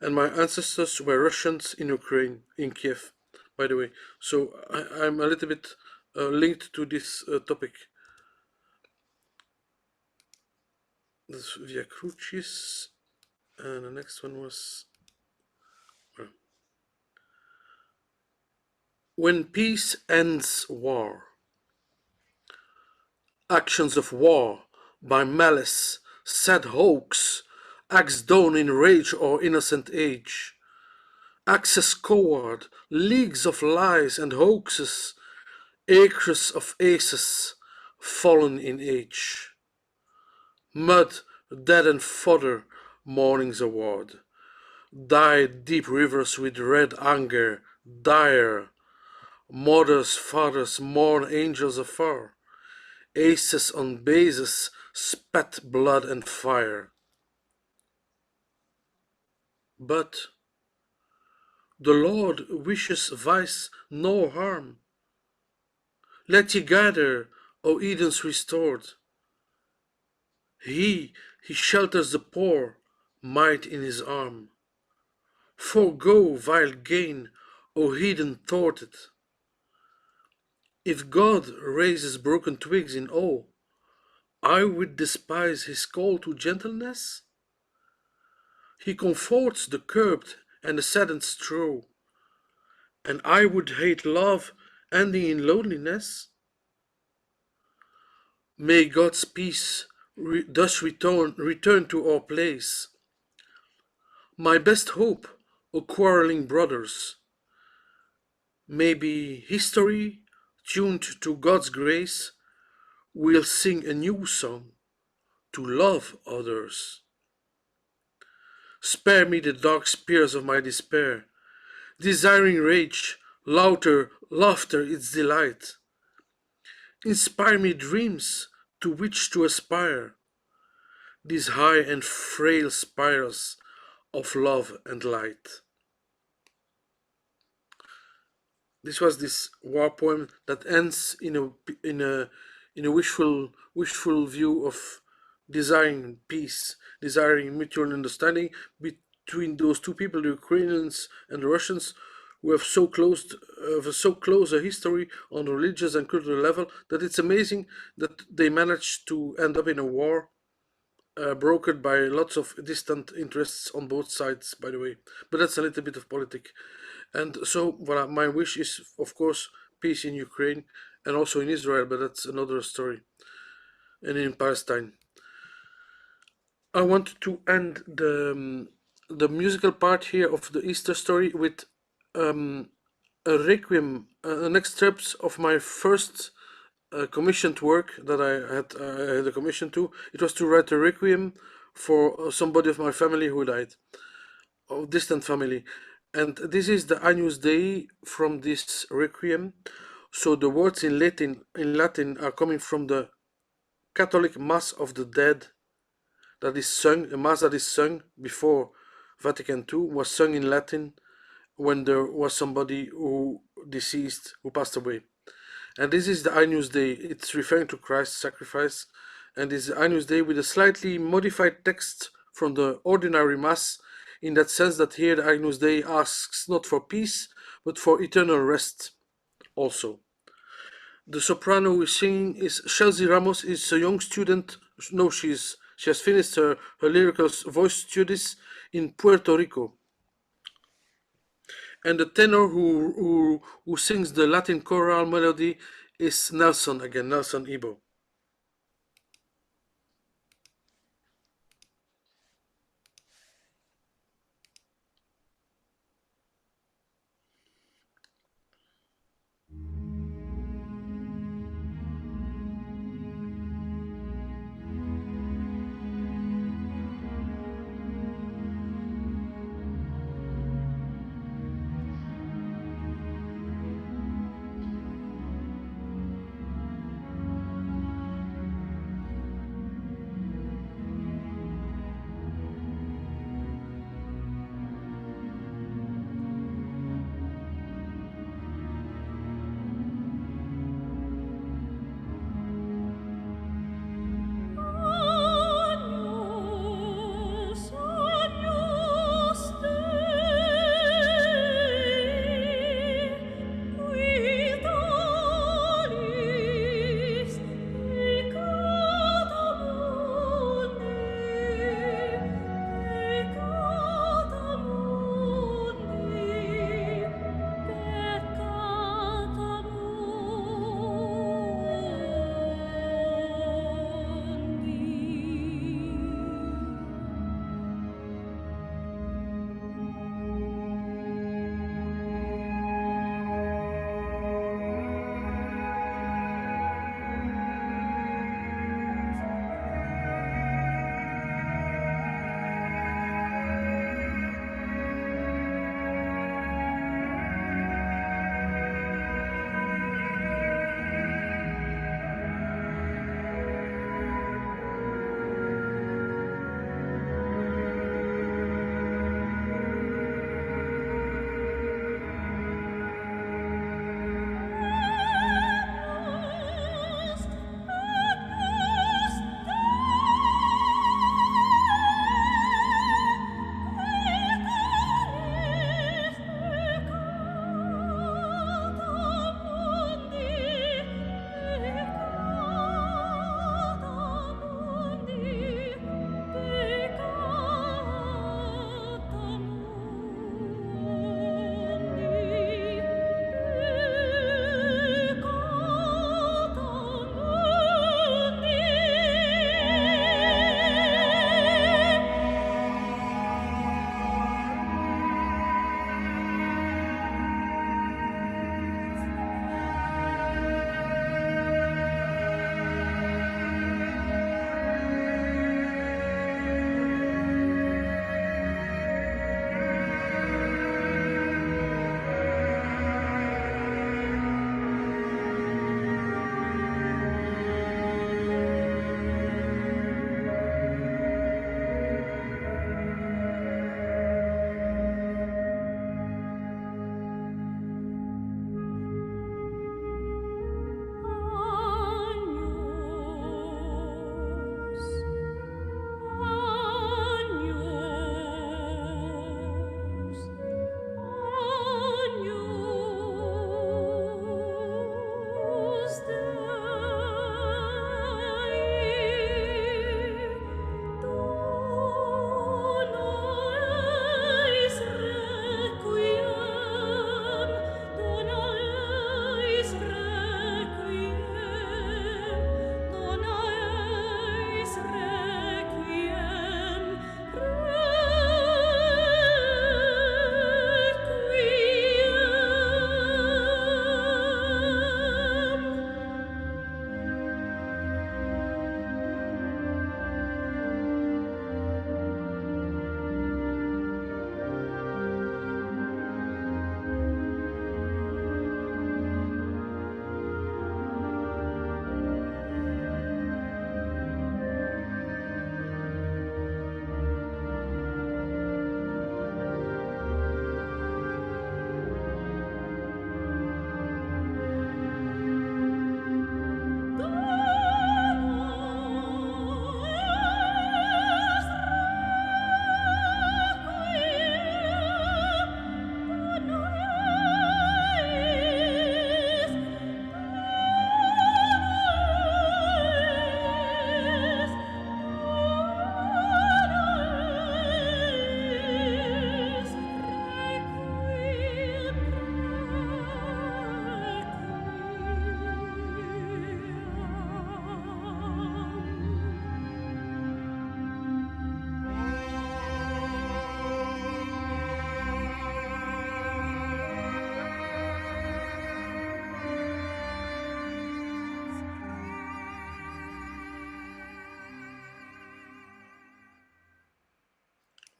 and my ancestors were Russians in Ukraine, in Kiev, by the way. So I'm a little bit linked to this topic. This Via Crucis, and the next one was When Peace Ends War. Actions of war by malice, sad hoax, acts done in rage or innocent age, access coward, leagues of lies and hoaxes, acres of aces, fallen in age. Mud, dead and fodder, morning's award. Dyed deep rivers with red anger, dire. Mothers, fathers mourn angels afar. Aces on bases spat blood and fire. But the Lord wishes vice no harm. Let ye gather, O Edens restored. He shelters the poor, might in his arm. Forego vile gain, O heathen thwarted. If God raises broken twigs in awe, I would despise his call to gentleness? He comforts the curbed and the saddened straw, and I would hate love ending in loneliness? May God's peace thus return to our place. My best hope, O quarreling brothers, may be history tuned to God's grace, will sing a new song to love others. Spare me the dark spears of my despair, desiring rage, laughter its delight. Inspire me dreams to which to aspire, these high and frail spirals of love and light. This was this war poem that ends in a wishful view of desiring peace, desiring mutual understanding between those two people, the Ukrainians and the Russians, who have so close a history on a religious and cultural level that it's amazing that they managed to end up in a war brokered by lots of distant interests on both sides, by the way. But that's a little bit of politics. And so, voilà, my wish is, of course, peace in Ukraine and also in Israel, but that's another story. And in Palestine. I want to end the musical part here of the Easter story with a requiem, an excerpt of my first commissioned work that I had a commission to. It was to write a requiem for somebody of my family who died, of distant family. And this is the Agnus Dei from this requiem. So the words in Latin are coming from the Catholic Mass of the Dead that is sung, a mass that is sung before Vatican II, was sung in Latin when there was somebody who deceased, who passed away. And this is the Agnus Dei. It's referring to Christ's sacrifice. And this is Agnus Dei with a slightly modified text from the ordinary Mass, in that sense that here the Agnus Dei asks not for peace, but for eternal rest also. The soprano who is singing is Chelsea Ramos, is a young student. No, she has finished her lyrical voice studies in Puerto Rico. And the tenor who sings the Latin choral melody is Nelson again, Nelson Ibo.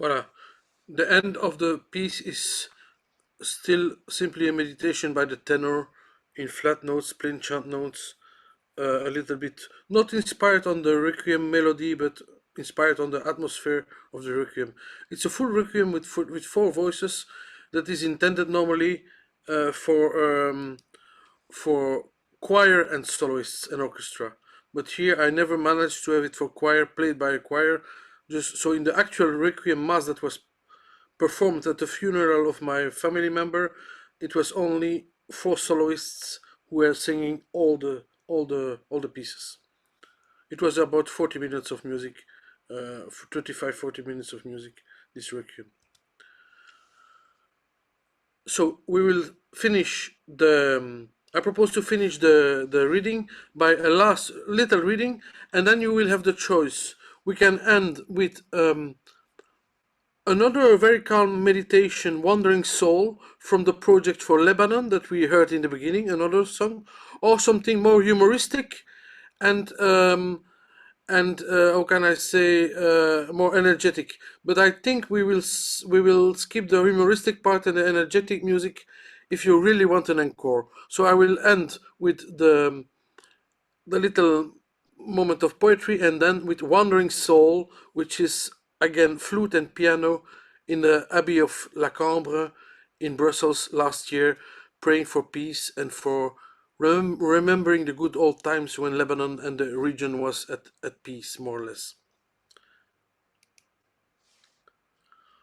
Voilà. The end of the piece is still simply a meditation by the tenor in flat notes, plain chant notes, a little bit not inspired on the requiem melody, but inspired on the atmosphere of the requiem. It's a full requiem with four voices that is intended normally for choir and soloists and orchestra. But here I never managed to have it for choir, played by a choir. Just so in the actual requiem mass that was performed at the funeral of my family member, it was only four soloists who were singing all the pieces. It was about 40 minutes of music, 40 minutes of music, this requiem. So we will finish I propose to finish the reading by a last little reading, and then you will have the choice. We can end with another very calm meditation, Wandering Soul, from the project for Lebanon that we heard in the beginning, another song, or something more humoristic and how can I say, more energetic. But I think we will skip the humoristic part and the energetic music if you really want an encore. So I will end with the little moment of poetry, and then with Wandering Soul, which is again flute and piano in the Abbey of La Cambre in Brussels last year, praying for peace and for remembering the good old times when Lebanon and the region was at peace, more or less.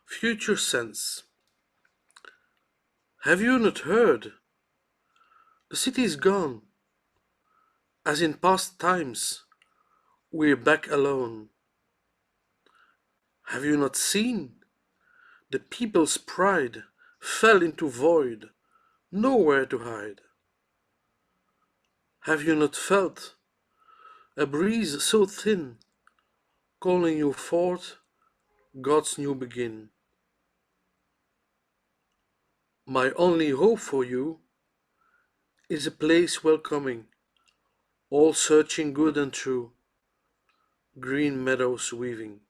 Future sense. Have you not heard? The city is gone. As in past times, we're back alone. Have you not seen? The people's pride fell into void, nowhere to hide. Have you not felt a breeze so thin, calling you forth, God's new begin? My only hope for you is a place welcoming, all searching good and true, green meadows waving.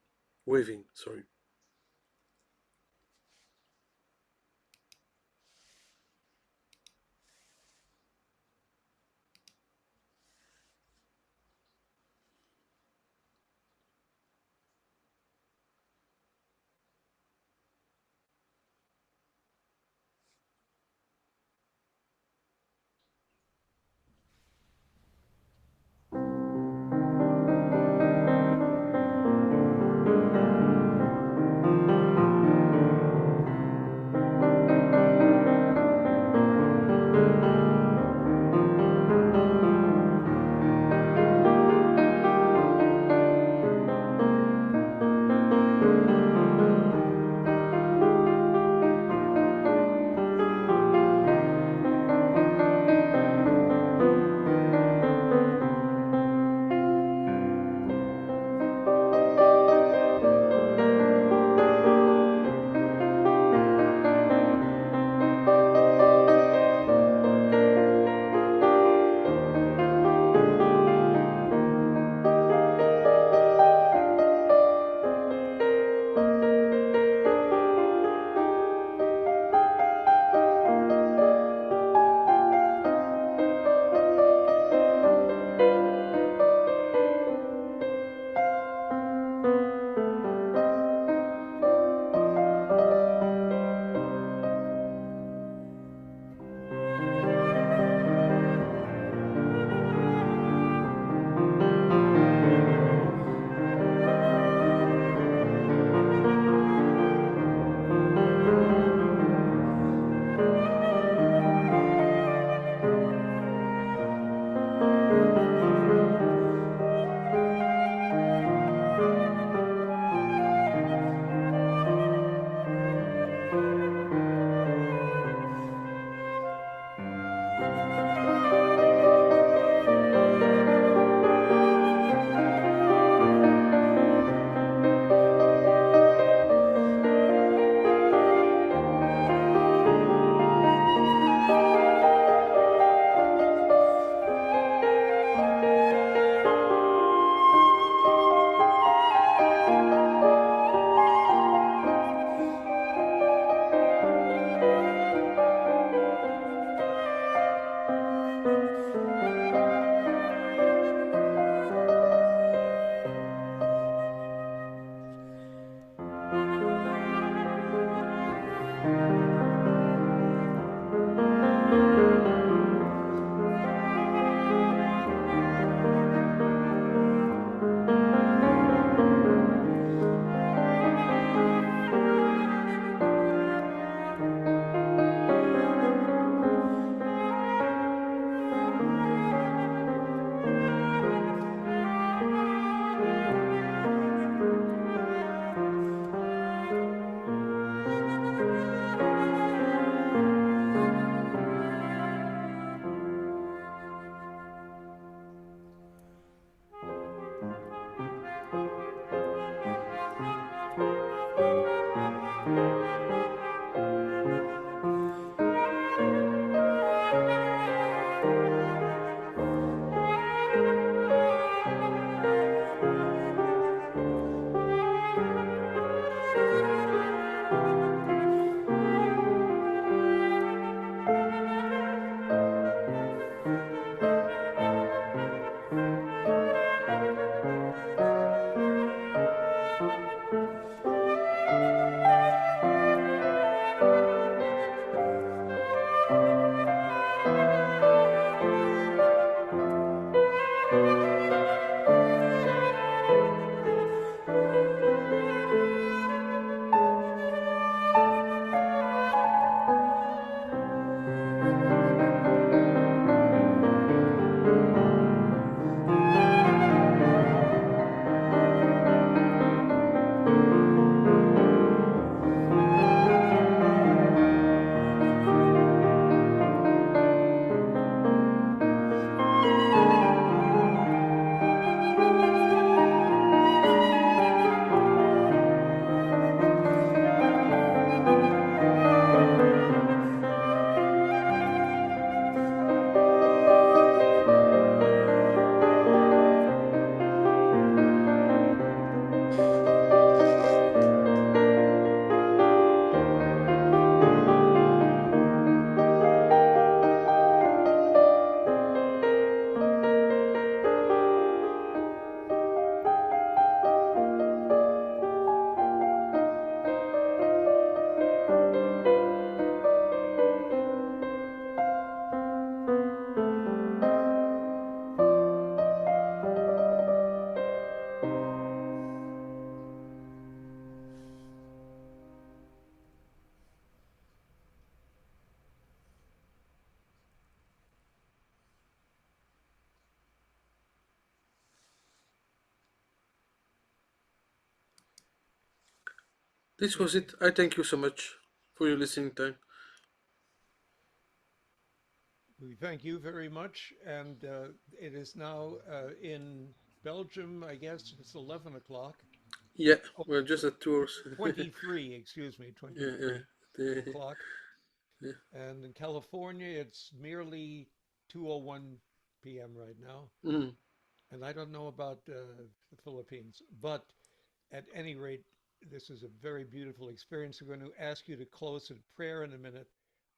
this was it. I thank you so much for your listening time. We thank you very much. And it is now in Belgium, I guess it's 11 o'clock. Yeah, Oh, we're just at 2 hours. 23, excuse me, Yeah, 23 yeah. o'clock. Yeah. And in California, it's merely 2:01 p.m. right now. Mm. And I don't know about the Philippines, but at any rate, this is a very beautiful experience. We're going to ask you to close in prayer in a minute.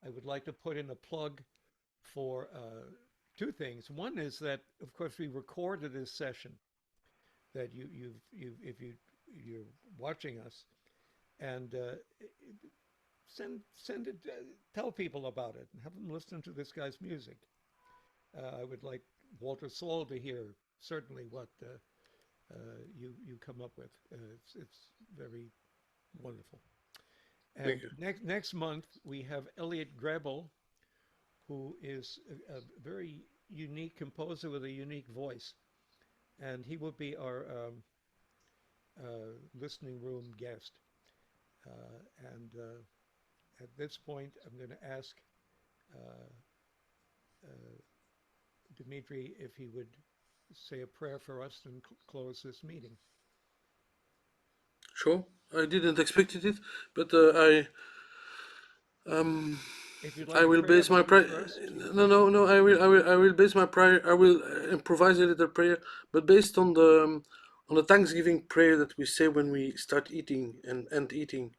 I would like to put in a plug for two things. One is that, of course, we recorded this session that if you're watching us, and send it, tell people about it, and have them listen to this guy's music. I would like Walter Saul to hear certainly what you come up with. It's very wonderful. Thank And you. next month we have Elliot Grebel, who is a very unique composer with a unique voice, and he will be our listening room guest. And at this point, I'm going to ask uh, uh, Dimitri if he would say a prayer for us and close this meeting. Sure. I didn't expect it, but If you'd like I to will pray base my about it prayer. first, No. I will base my prayer. I will improvise a little prayer, but based on the Thanksgiving prayer that we say when we start eating and end eating.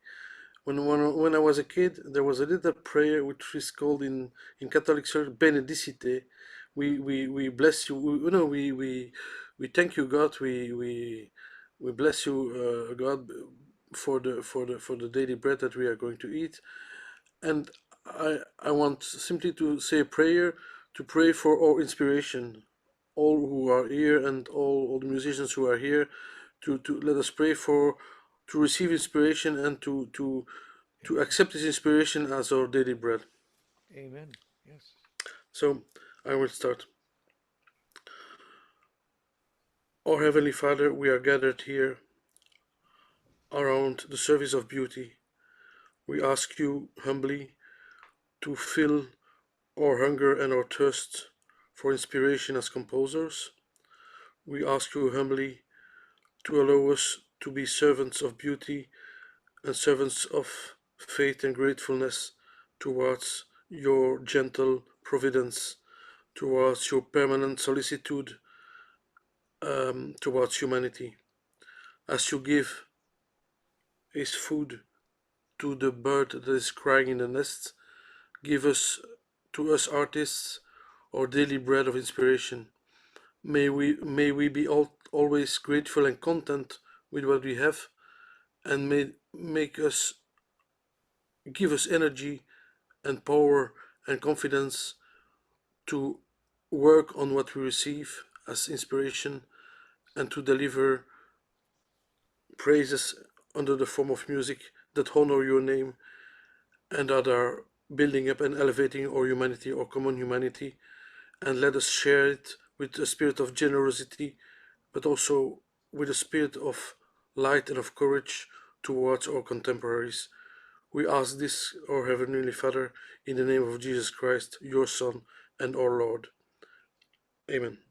When I was a kid, there was a little prayer which is called in Catholic Church Benedicite. We bless you. We thank you, God. We bless you, God, for the daily bread that we are going to eat. And I want simply to say a prayer to pray for our inspiration, all who are here and all the musicians who are here, to let us pray for to receive inspiration and to accept this inspiration as our daily bread. amen. Yes. So I will start. Our Heavenly Father, we are gathered here around the service of beauty. We ask you humbly to fill our hunger and our thirst for inspiration as composers. We ask you humbly to allow us to be servants of beauty and servants of faith and gratefulness towards your gentle providence, towards your permanent solicitude towards humanity. As you give his food to the bird that is crying in the nest, give us, to us artists, our daily bread of inspiration. May we be always grateful and content with what we have, and may make us give us energy and power and confidence to work on what we receive as inspiration and to deliver praises under the form of music that honor your name and that are building up and elevating our humanity, our common humanity, and let us share it with a spirit of generosity, but also with a spirit of light and of courage towards our contemporaries. We ask this, our Heavenly Father, in the name of Jesus Christ, your Son and our Lord. Amen.